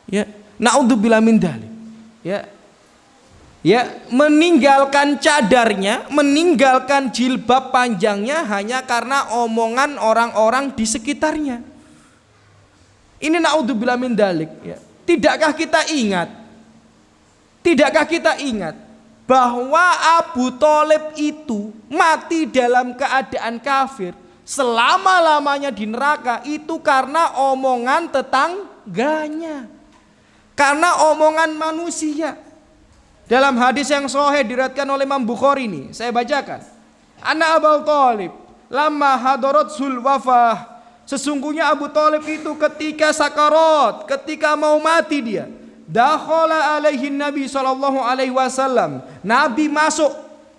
Ya, naudzubillah min dzalik. Ya, meninggalkan cadarnya, meninggalkan jilbab panjangnya hanya karena omongan orang-orang di sekitarnya. Ini naudzubillah min dzalik. Ya. Tidakkah kita ingat bahwa Abu Thalib itu mati dalam keadaan kafir, selama-lamanya di neraka itu karena omongan tetangganya, karena omongan manusia. Dalam hadis yang sahih diriwayatkan oleh Imam Bukhari ini, saya bacakan. Anna Abu Thalib lamma hadaratul wafah, sesungguhnya Abu Thalib itu ketika sakarat, ketika mau mati dia, dakhala alaihi Nabi sallallahu alaihi wasallam. Nabi masuk,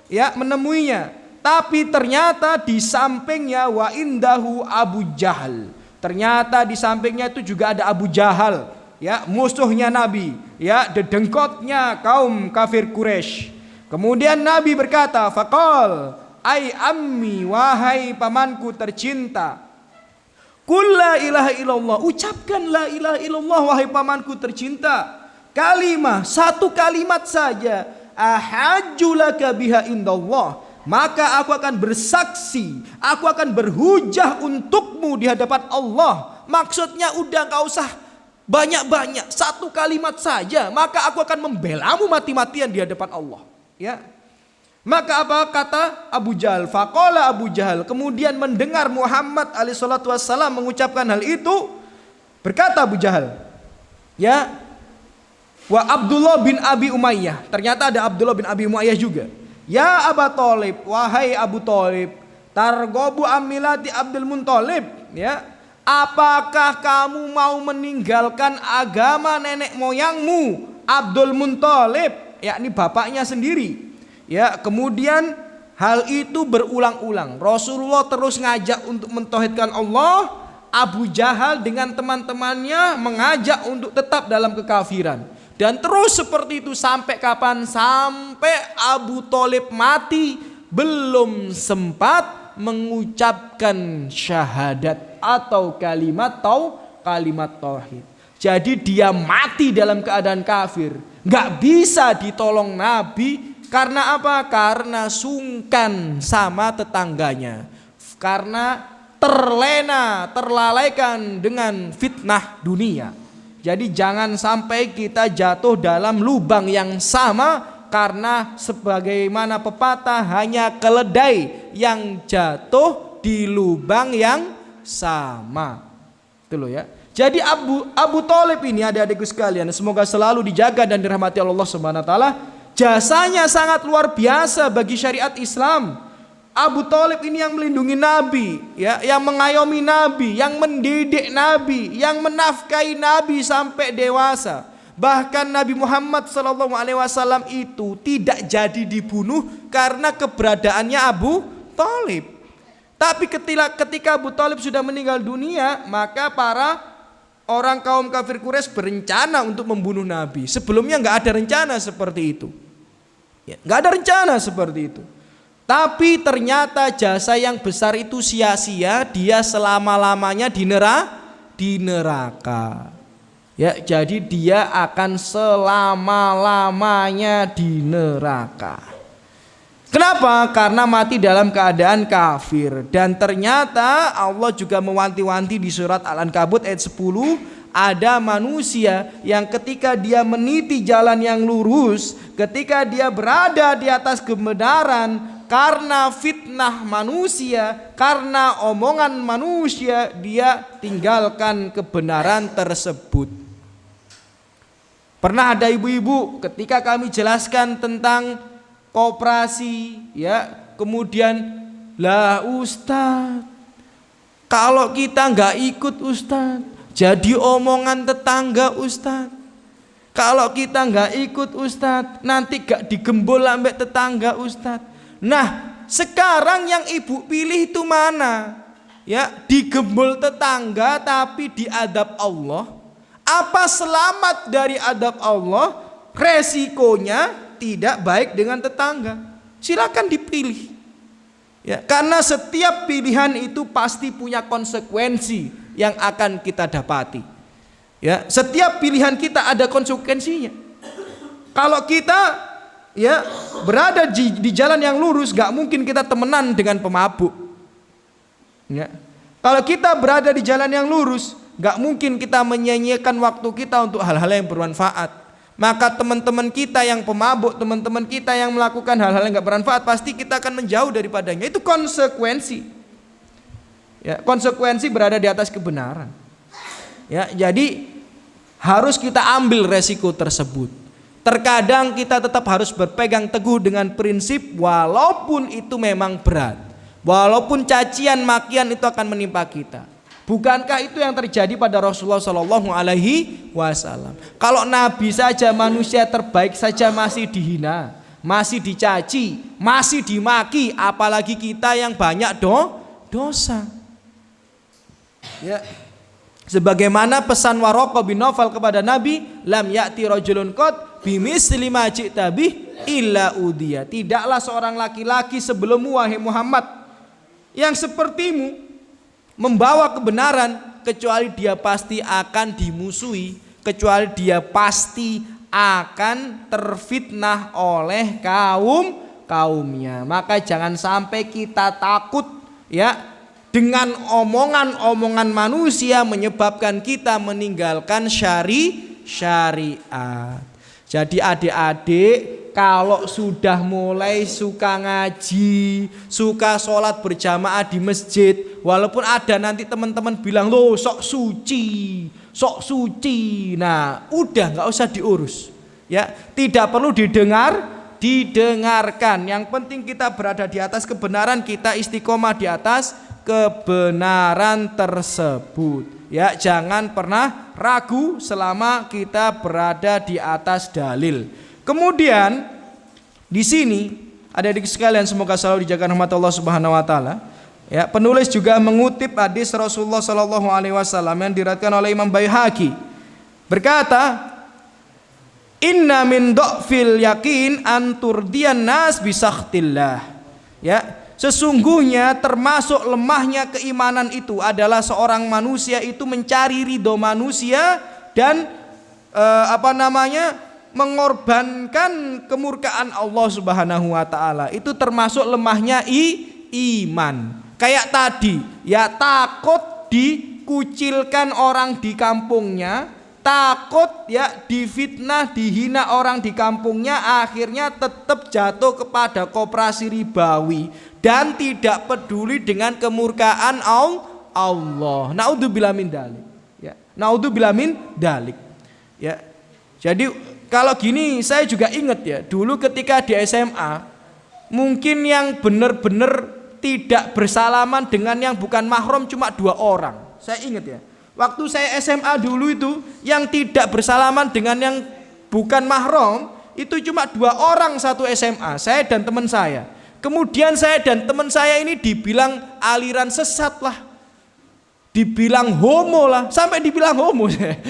ya, menemuinya. Tapi ternyata di sampingnya wa indahu Abu Jahal. Ternyata di sampingnya itu juga ada Abu Jahal, ya, musuhnya Nabi, ya, dedengkotnya kaum kafir Quraisy. Kemudian Nabi berkata, faqal, ai ammi, wahai pamanku tercinta, qul la ilaha illallah, ucapkan la ilaha illallah wahai pamanku tercinta. Kalimah, satu kalimat saja, ahajju laka biha indallah, maka aku akan bersaksi, aku akan berhujah untukmu di hadapan Allah. Maksudnya udah gak usah banyak-banyak, satu kalimat saja, maka aku akan membelamu mati-matian di hadapan Allah. Ya. Maka apa kata Abu Jahal? Faqala Abu Jahal, kemudian mendengar Muhammad alaihi salatu wassalam mengucapkan hal itu, berkata Abu Jahal, ya, Wa Abdullah bin Abi Umayyah. Ternyata ada Abdullah bin Abi Umayyah juga. Ya Aba Thalib, wahai Abu Thalib, targobu amilati Abdul Muthalib, ya. Apakah kamu mau meninggalkan agama nenek moyangmu Abdul Muthalib, yakni bapaknya sendiri? Ya, kemudian hal itu berulang-ulang. Rasulullah terus ngajak untuk mentauhidkan Allah. Abu Jahal dengan teman-temannya mengajak untuk tetap dalam kekafiran. Dan terus seperti itu sampai kapan? Sampai Abu Thalib mati belum sempat mengucapkan syahadat atau kalimat tauhid. Jadi dia mati dalam keadaan kafir. Gak bisa ditolong Nabi. Karena apa? Karena sungkan sama tetangganya. Karena terlalaikan dengan fitnah dunia. Jadi jangan sampai kita jatuh dalam lubang yang sama, karena sebagaimana pepatah, hanya keledai yang jatuh di lubang yang sama. Itu loh ya. Jadi Abu Thalib ini, adik-adikku sekalian, semoga selalu dijaga dan dirahmati Allah Subhanahu wa taala. Jasanya sangat luar biasa bagi syariat Islam. Abu Thalib ini yang melindungi Nabi, ya, yang mengayomi Nabi, yang mendidik Nabi, yang menafkahi Nabi sampai dewasa. Bahkan Nabi Muhammad SAW itu tidak jadi dibunuh karena keberadaannya Abu Thalib. Tapi ketika Abu Thalib sudah meninggal dunia, maka para orang kaum kafir Quraisy berencana untuk membunuh Nabi. Sebelumnya nggak ada rencana seperti itu, ya, nggak ada rencana seperti itu. Tapi ternyata jasa yang besar itu sia-sia, dia selama-lamanya di neraka. Ya, jadi dia akan selama-lamanya di neraka. Kenapa? Karena mati dalam keadaan kafir. Dan ternyata Allah juga mewanti-wanti di surat Al-Ankabut ayat 10, ada manusia yang ketika dia meniti jalan yang lurus, ketika dia berada di atas kebenaran, karena fitnah manusia, karena omongan manusia, dia tinggalkan kebenaran tersebut. Pernah ada ibu-ibu ketika kami jelaskan tentang koperasi, ya, kemudian, lah Ustadz, kalau kita nggak ikut Ustadz, jadi omongan tetangga Ustadz. Kalau kita nggak ikut Ustadz, nanti gak digembol sampai tetangga Ustadz. Nah, sekarang yang ibu pilih itu mana? Ya, digembol tetangga tapi diadab Allah. Apa selamat dari adab Allah? Resikonya tidak baik dengan tetangga. Silakan dipilih. Ya, karena setiap pilihan itu pasti punya konsekuensi yang akan kita dapati. Ya, setiap pilihan kita ada konsekuensinya. Kalau kita, ya, berada di jalan yang lurus, gak mungkin kita temenan dengan pemabuk. Ya. Kalau kita berada di jalan yang lurus, gak mungkin kita menyanyiakan waktu kita untuk hal-hal yang bermanfaat. Maka teman-teman kita yang pemabuk, teman-teman kita yang melakukan hal-hal yang gak bermanfaat, pasti kita akan menjauh daripadanya. Itu konsekuensi. Ya, konsekuensi berada di atas kebenaran. Ya, jadi harus kita ambil resiko tersebut. Terkadang kita tetap harus berpegang teguh dengan prinsip walaupun itu memang berat. Walaupun cacian makian itu akan menimpa kita. Bukankah itu yang terjadi pada Rasulullah SAW? Kalau Nabi saja, manusia terbaik saja masih dihina, masih dicaci, masih dimaki, apalagi kita yang banyak dosa. Ya. Sebagaimana pesan Waraqah bin Nawfal kepada Nabi, lam ya'ti rajulun qad bimisli ma ji'ta bih illa udiya. Tidaklah seorang laki-laki sebelummu wahai Muhammad yang sepertimu membawa kebenaran kecuali dia pasti akan dimusuhi, kecuali dia pasti akan terfitnah oleh kaumnya. Maka jangan sampai kita takut, ya, dengan omongan-omongan manusia menyebabkan kita meninggalkan syariat. Jadi adik-adik, kalau sudah mulai suka ngaji, suka sholat berjamaah di masjid, walaupun ada nanti teman-teman bilang, loh sok suci. Nah udah gak usah diurus. Ya, tidak perlu didengarkan. Yang penting kita berada di atas kebenaran, kita istiqomah di atas kebenaran tersebut. Ya, jangan pernah ragu selama kita berada di atas dalil. Kemudian di sini ada adik sekalian, semoga selalu dijaga rahmat Allah Subhanahu wa taala. Ya, penulis juga mengutip hadis Rasulullah sallallahu alaihi wasallam yang diriwayatkan oleh Imam Baihaqi. Berkata, "Inna min dhafil yakin an turdiyan nas bi sakhtillah." Ya, sesungguhnya termasuk lemahnya keimanan itu adalah seorang manusia itu mencari ridho manusia dan mengorbankan kemurkaan Allah Subhanahu wa taala. Itu termasuk lemahnya iman. Kayak tadi, ya takut dikucilkan orang di kampungnya, takut ya difitnah, dihina orang di kampungnya, akhirnya tetap jatuh kepada koperasi ribawi dan tidak peduli dengan kemurkaan Allah. Naudzubillah min dzalik. Ya, naudzubillah min dzalik. Ya. Jadi kalau gini saya juga ingat ya, dulu ketika di SMA mungkin yang benar-benar tidak bersalaman dengan yang bukan mahram cuma 2 orang. Saya ingat ya. Waktu saya SMA dulu itu yang tidak bersalaman dengan yang bukan mahram itu cuma 2 orang satu SMA, saya dan teman saya. Kemudian saya dan teman saya ini dibilang aliran sesat lah, dibilang homo lah, sampai dibilang homo saya.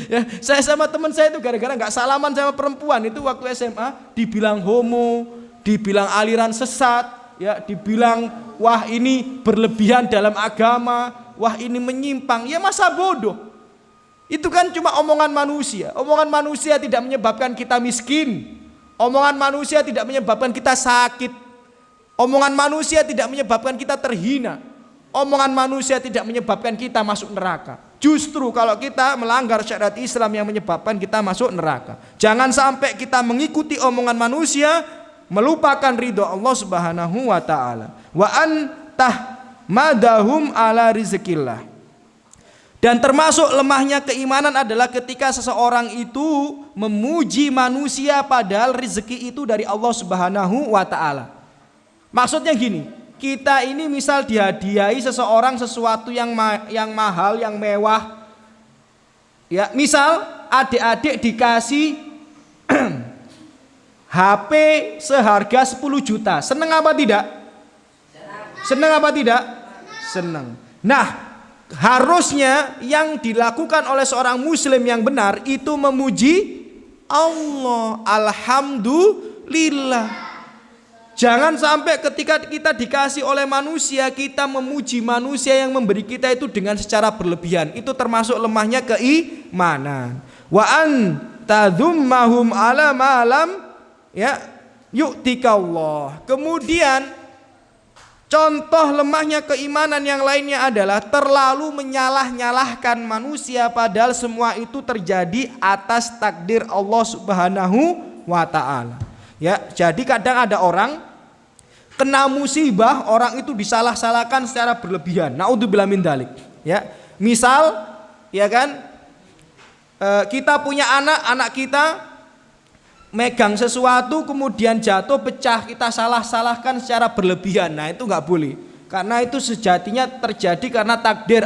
Ya, saya sama teman saya itu gara-gara nggak salaman sama perempuan itu waktu SMA dibilang homo, dibilang aliran sesat, ya dibilang wah ini berlebihan dalam agama, wah ini menyimpang. Ya masa bodoh. Itu kan cuma omongan manusia. Omongan manusia tidak menyebabkan kita miskin. Omongan manusia tidak menyebabkan kita sakit. Omongan manusia tidak menyebabkan kita terhina. Omongan manusia tidak menyebabkan kita masuk neraka. Justru kalau kita melanggar syariat Islam yang menyebabkan kita masuk neraka. Jangan sampai kita mengikuti omongan manusia, melupakan ridho Allah Subhanahu wa taala. Wa antah madahum ala rizqillah. Dan termasuk lemahnya keimanan adalah ketika seseorang itu memuji manusia padahal rezeki itu dari Allah Subhanahu wa taala. Maksudnya gini, kita ini misal dihadiahi seseorang sesuatu yang mahal, yang mewah. Ya, misal adik-adik dikasih HP seharga 10 juta. Senang apa tidak? Senang apa tidak? Senang. Nah, harusnya yang dilakukan oleh seorang muslim yang benar itu memuji Allah. Alhamdulillah. Jangan sampai ketika kita dikasih oleh manusia, kita memuji manusia yang memberi kita itu dengan secara berlebihan. Itu termasuk lemahnya keimanan. Wa an tadhummahum ala ma'lam ya yu'tikallah. Kemudian contoh lemahnya keimanan yang lainnya adalah terlalu menyalah-nyalahkan manusia padahal semua itu terjadi atas takdir Allah Subhanahu wa taala. Ya, jadi kadang ada orang kena musibah, orang itu disalah-salahkan secara berlebihan. Naudzubillah min dzalik. Ya, misal ya kan kita punya anak kita megang sesuatu kemudian jatuh pecah, kita salah-salahkan secara berlebihan. Nah, itu nggak boleh. Karena itu sejatinya terjadi karena takdir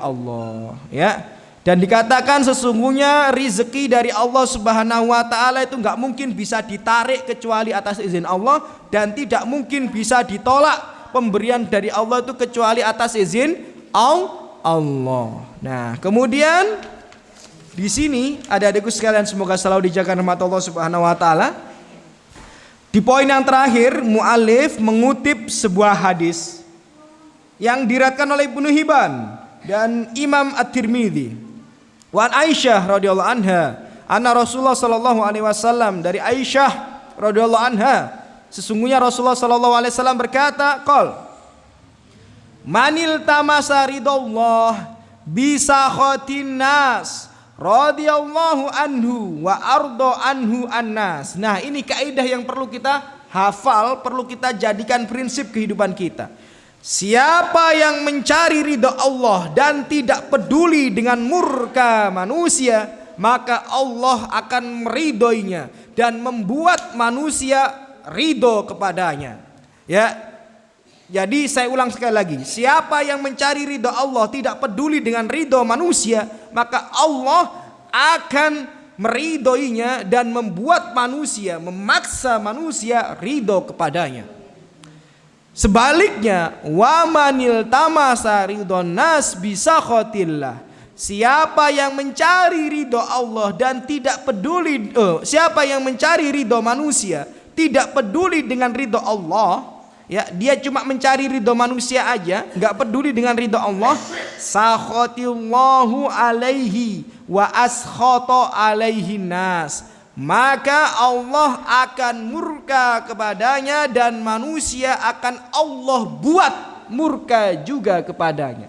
Allah, ya. Dan dikatakan sesungguhnya rizki dari Allah Subhanahu wa taala itu enggak mungkin bisa ditarik kecuali atas izin Allah dan tidak mungkin bisa ditolak pemberian dari Allah itu kecuali atas izin Allah. Nah, kemudian di sini ada adikku sekalian, semoga selalu dijaga rahmat Allah Subhanahu wa taala. Di poin yang terakhir, muallif mengutip sebuah hadis yang diriwayatkan oleh Ibnu Hibban dan Imam At-Tirmidzi. Wa Aisyah radhiyallahu anha, anna Rasulullah sallallahu alaihi wasallam, dari Aisyah radhiyallahu anha, sesungguhnya Rasulullah sallallahu alaihi wasallam berkata, qol manil tamasa ridallah bisa khatin nas radhiyallahu anhu wa ardo anhu annas. Nah, ini kaidah yang perlu kita hafal, perlu kita jadikan prinsip kehidupan kita. Siapa yang mencari ridha Allah dan tidak peduli dengan murka manusia, maka Allah akan meridhoinya dan membuat manusia ridho kepadanya. Ya. Jadi saya ulang sekali lagi, siapa yang mencari ridho Allah, tidak peduli dengan ridho manusia, maka Allah akan meridhoinya dan membuat manusia, memaksa manusia ridho kepadanya. Sebaliknya, wa manil tamasa ridhon nas bisakhatillah. Siapa yang mencari ridho Allah dan tidak peduli, siapa yang mencari ridho manusia, tidak peduli dengan ridho Allah, ya, dia cuma mencari ridho manusia aja, nggak peduli dengan ridho Allah, sakhatillahu alaihi wa askhata alaihi nas, maka Allah akan murka kepadanya dan manusia akan Allah buat murka juga kepadanya.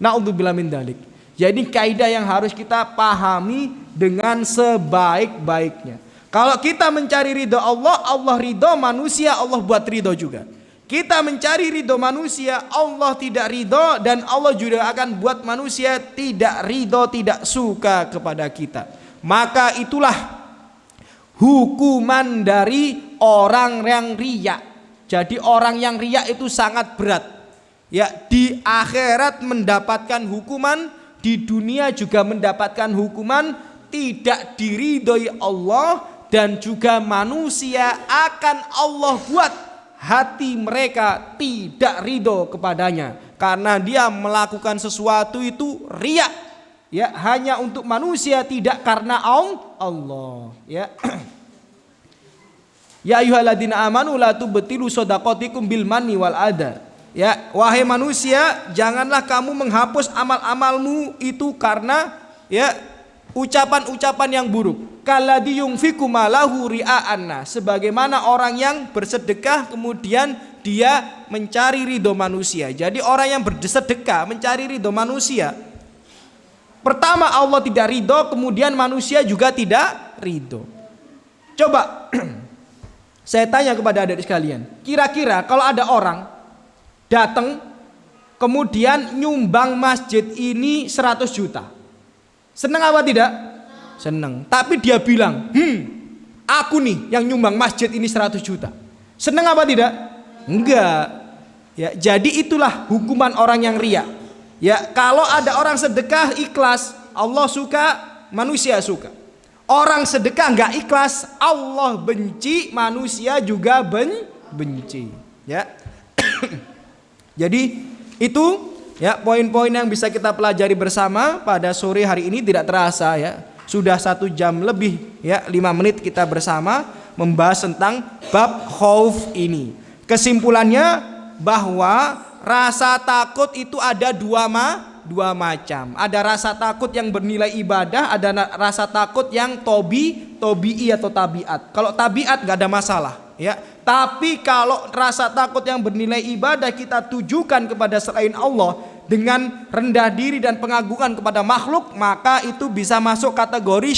Na'udzubillah min dzalik. Jadi kaidah yang harus kita pahami dengan sebaik-baiknya. Kalau kita mencari ridho Allah, Allah ridho, manusia Allah buat ridho juga. Kita mencari ridho manusia, Allah tidak ridho, dan Allah juga akan buat manusia tidak ridho, tidak suka kepada kita. Maka itulah hukuman dari orang yang riya. Jadi orang yang riya itu sangat berat. Ya, di akhirat mendapatkan hukuman, di dunia juga mendapatkan hukuman, tidak diridhoi Allah, dan juga manusia akan Allah buat hati mereka tidak ridho kepadanya karena dia melakukan sesuatu itu riya, ya, hanya untuk manusia, tidak karena Allah, ya. Ya ayyuhalladzina amanu la tubtilu shadaqatikum bil manni wal adha. Ya, wahai manusia, janganlah kamu menghapus amal-amalmu itu karena, ya, ucapan-ucapan yang buruk. Kalladzi yunfiqu malahu ria'an, sebagaimana orang yang bersedekah kemudian dia mencari ridho manusia. Jadi orang yang bersedekah mencari ridho manusia, pertama Allah tidak ridho, kemudian manusia juga tidak ridho. Coba saya tanya kepada adik sekalian, kira-kira kalau ada orang datang kemudian nyumbang masjid ini 100 juta, senang apa tidak? Senang. Tapi dia bilang, aku nih yang nyumbang masjid ini 100 juta. Senang apa tidak? Enggak. Ya, jadi itulah hukuman orang yang riya. Ya, kalau ada orang sedekah ikhlas, Allah suka, manusia suka. Orang sedekah enggak ikhlas, Allah benci, manusia juga benci. Ya. Jadi itu, ya, poin-poin yang bisa kita pelajari bersama pada sore hari ini. Tidak terasa, ya, sudah 1 jam lebih, ya, 5 menit kita bersama membahas tentang bab khauf ini. Kesimpulannya bahwa rasa takut itu ada dua macam. Ada rasa takut yang bernilai ibadah, ada rasa takut yang tobi'i atau tabiat. Kalau tabiat nggak ada masalah, ya. Tapi kalau rasa takut yang bernilai ibadah kita tujukan kepada selain Allah dengan rendah diri dan pengagungan kepada makhluk, maka itu bisa masuk kategori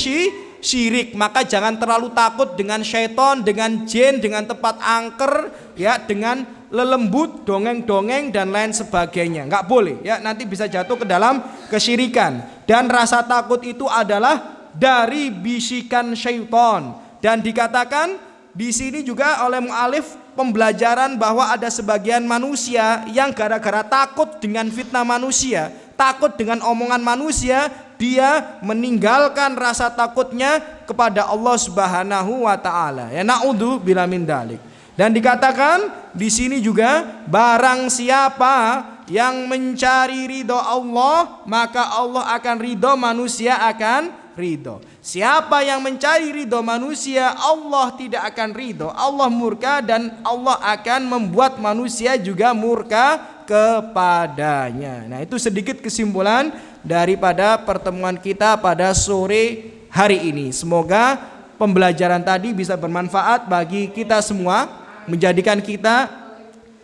syirik. Maka jangan terlalu takut dengan syaitan, dengan jin, dengan tempat angker, ya, dengan lelembut, dongeng-dongeng dan lain sebagainya. Enggak boleh, ya, nanti bisa jatuh ke dalam kesyirikan. Dan rasa takut itu adalah dari bisikan syaitan. Dan dikatakan di sini juga oleh mu'alif pembelajaran bahwa ada sebagian manusia yang gara-gara takut dengan fitnah manusia, takut dengan omongan manusia, dia meninggalkan rasa takutnya kepada Allah Subhanahu wa taala. Ya, na'udzubillah min dzalik. Dan dikatakan di sini juga, barang siapa yang mencari ridho Allah, maka Allah akan ridho, manusia akan ridho. Siapa yang mencari ridho manusia, Allah tidak akan ridho, Allah murka, dan Allah akan membuat manusia juga murka kepadanya. Nah, itu sedikit kesimpulan daripada pertemuan kita pada sore hari ini. Semoga pembelajaran tadi bisa bermanfaat bagi kita semua, menjadikan kita,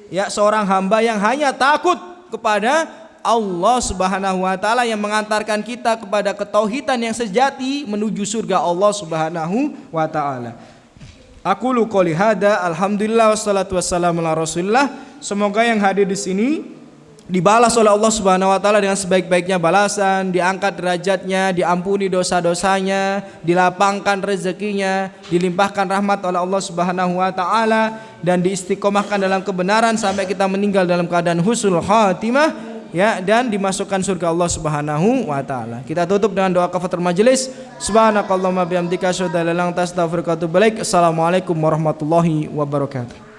ya, seorang hamba yang hanya takut kepada Allah Subhanahu wa taala, yang mengantarkan kita kepada ketauhidan yang sejati menuju surga Allah Subhanahu wa taala. Aqulu qouli hada, alhamdulillah wassalatu wassalamu ala Rasulillah. Semoga yang hadir di sini dibalas oleh Allah Subhanahu wa taala dengan sebaik-baiknya balasan, diangkat derajatnya, diampuni dosa-dosanya, dilapangkan rezekinya, dilimpahkan rahmat oleh Allah Subhanahu wa taala, dan diistiqomahkan dalam kebenaran sampai kita meninggal dalam keadaan husnul khatimah, ya, dan dimasukkan surga Allah Subhanahu wa taala. Kita tutup dengan doa kafatul majelis. Subhanakallahumma bihamdika asyhadu an la ilaha illa anta astaghfiruka wa atubu ilaik. Assalamualaikum warahmatullahi wabarakatuh.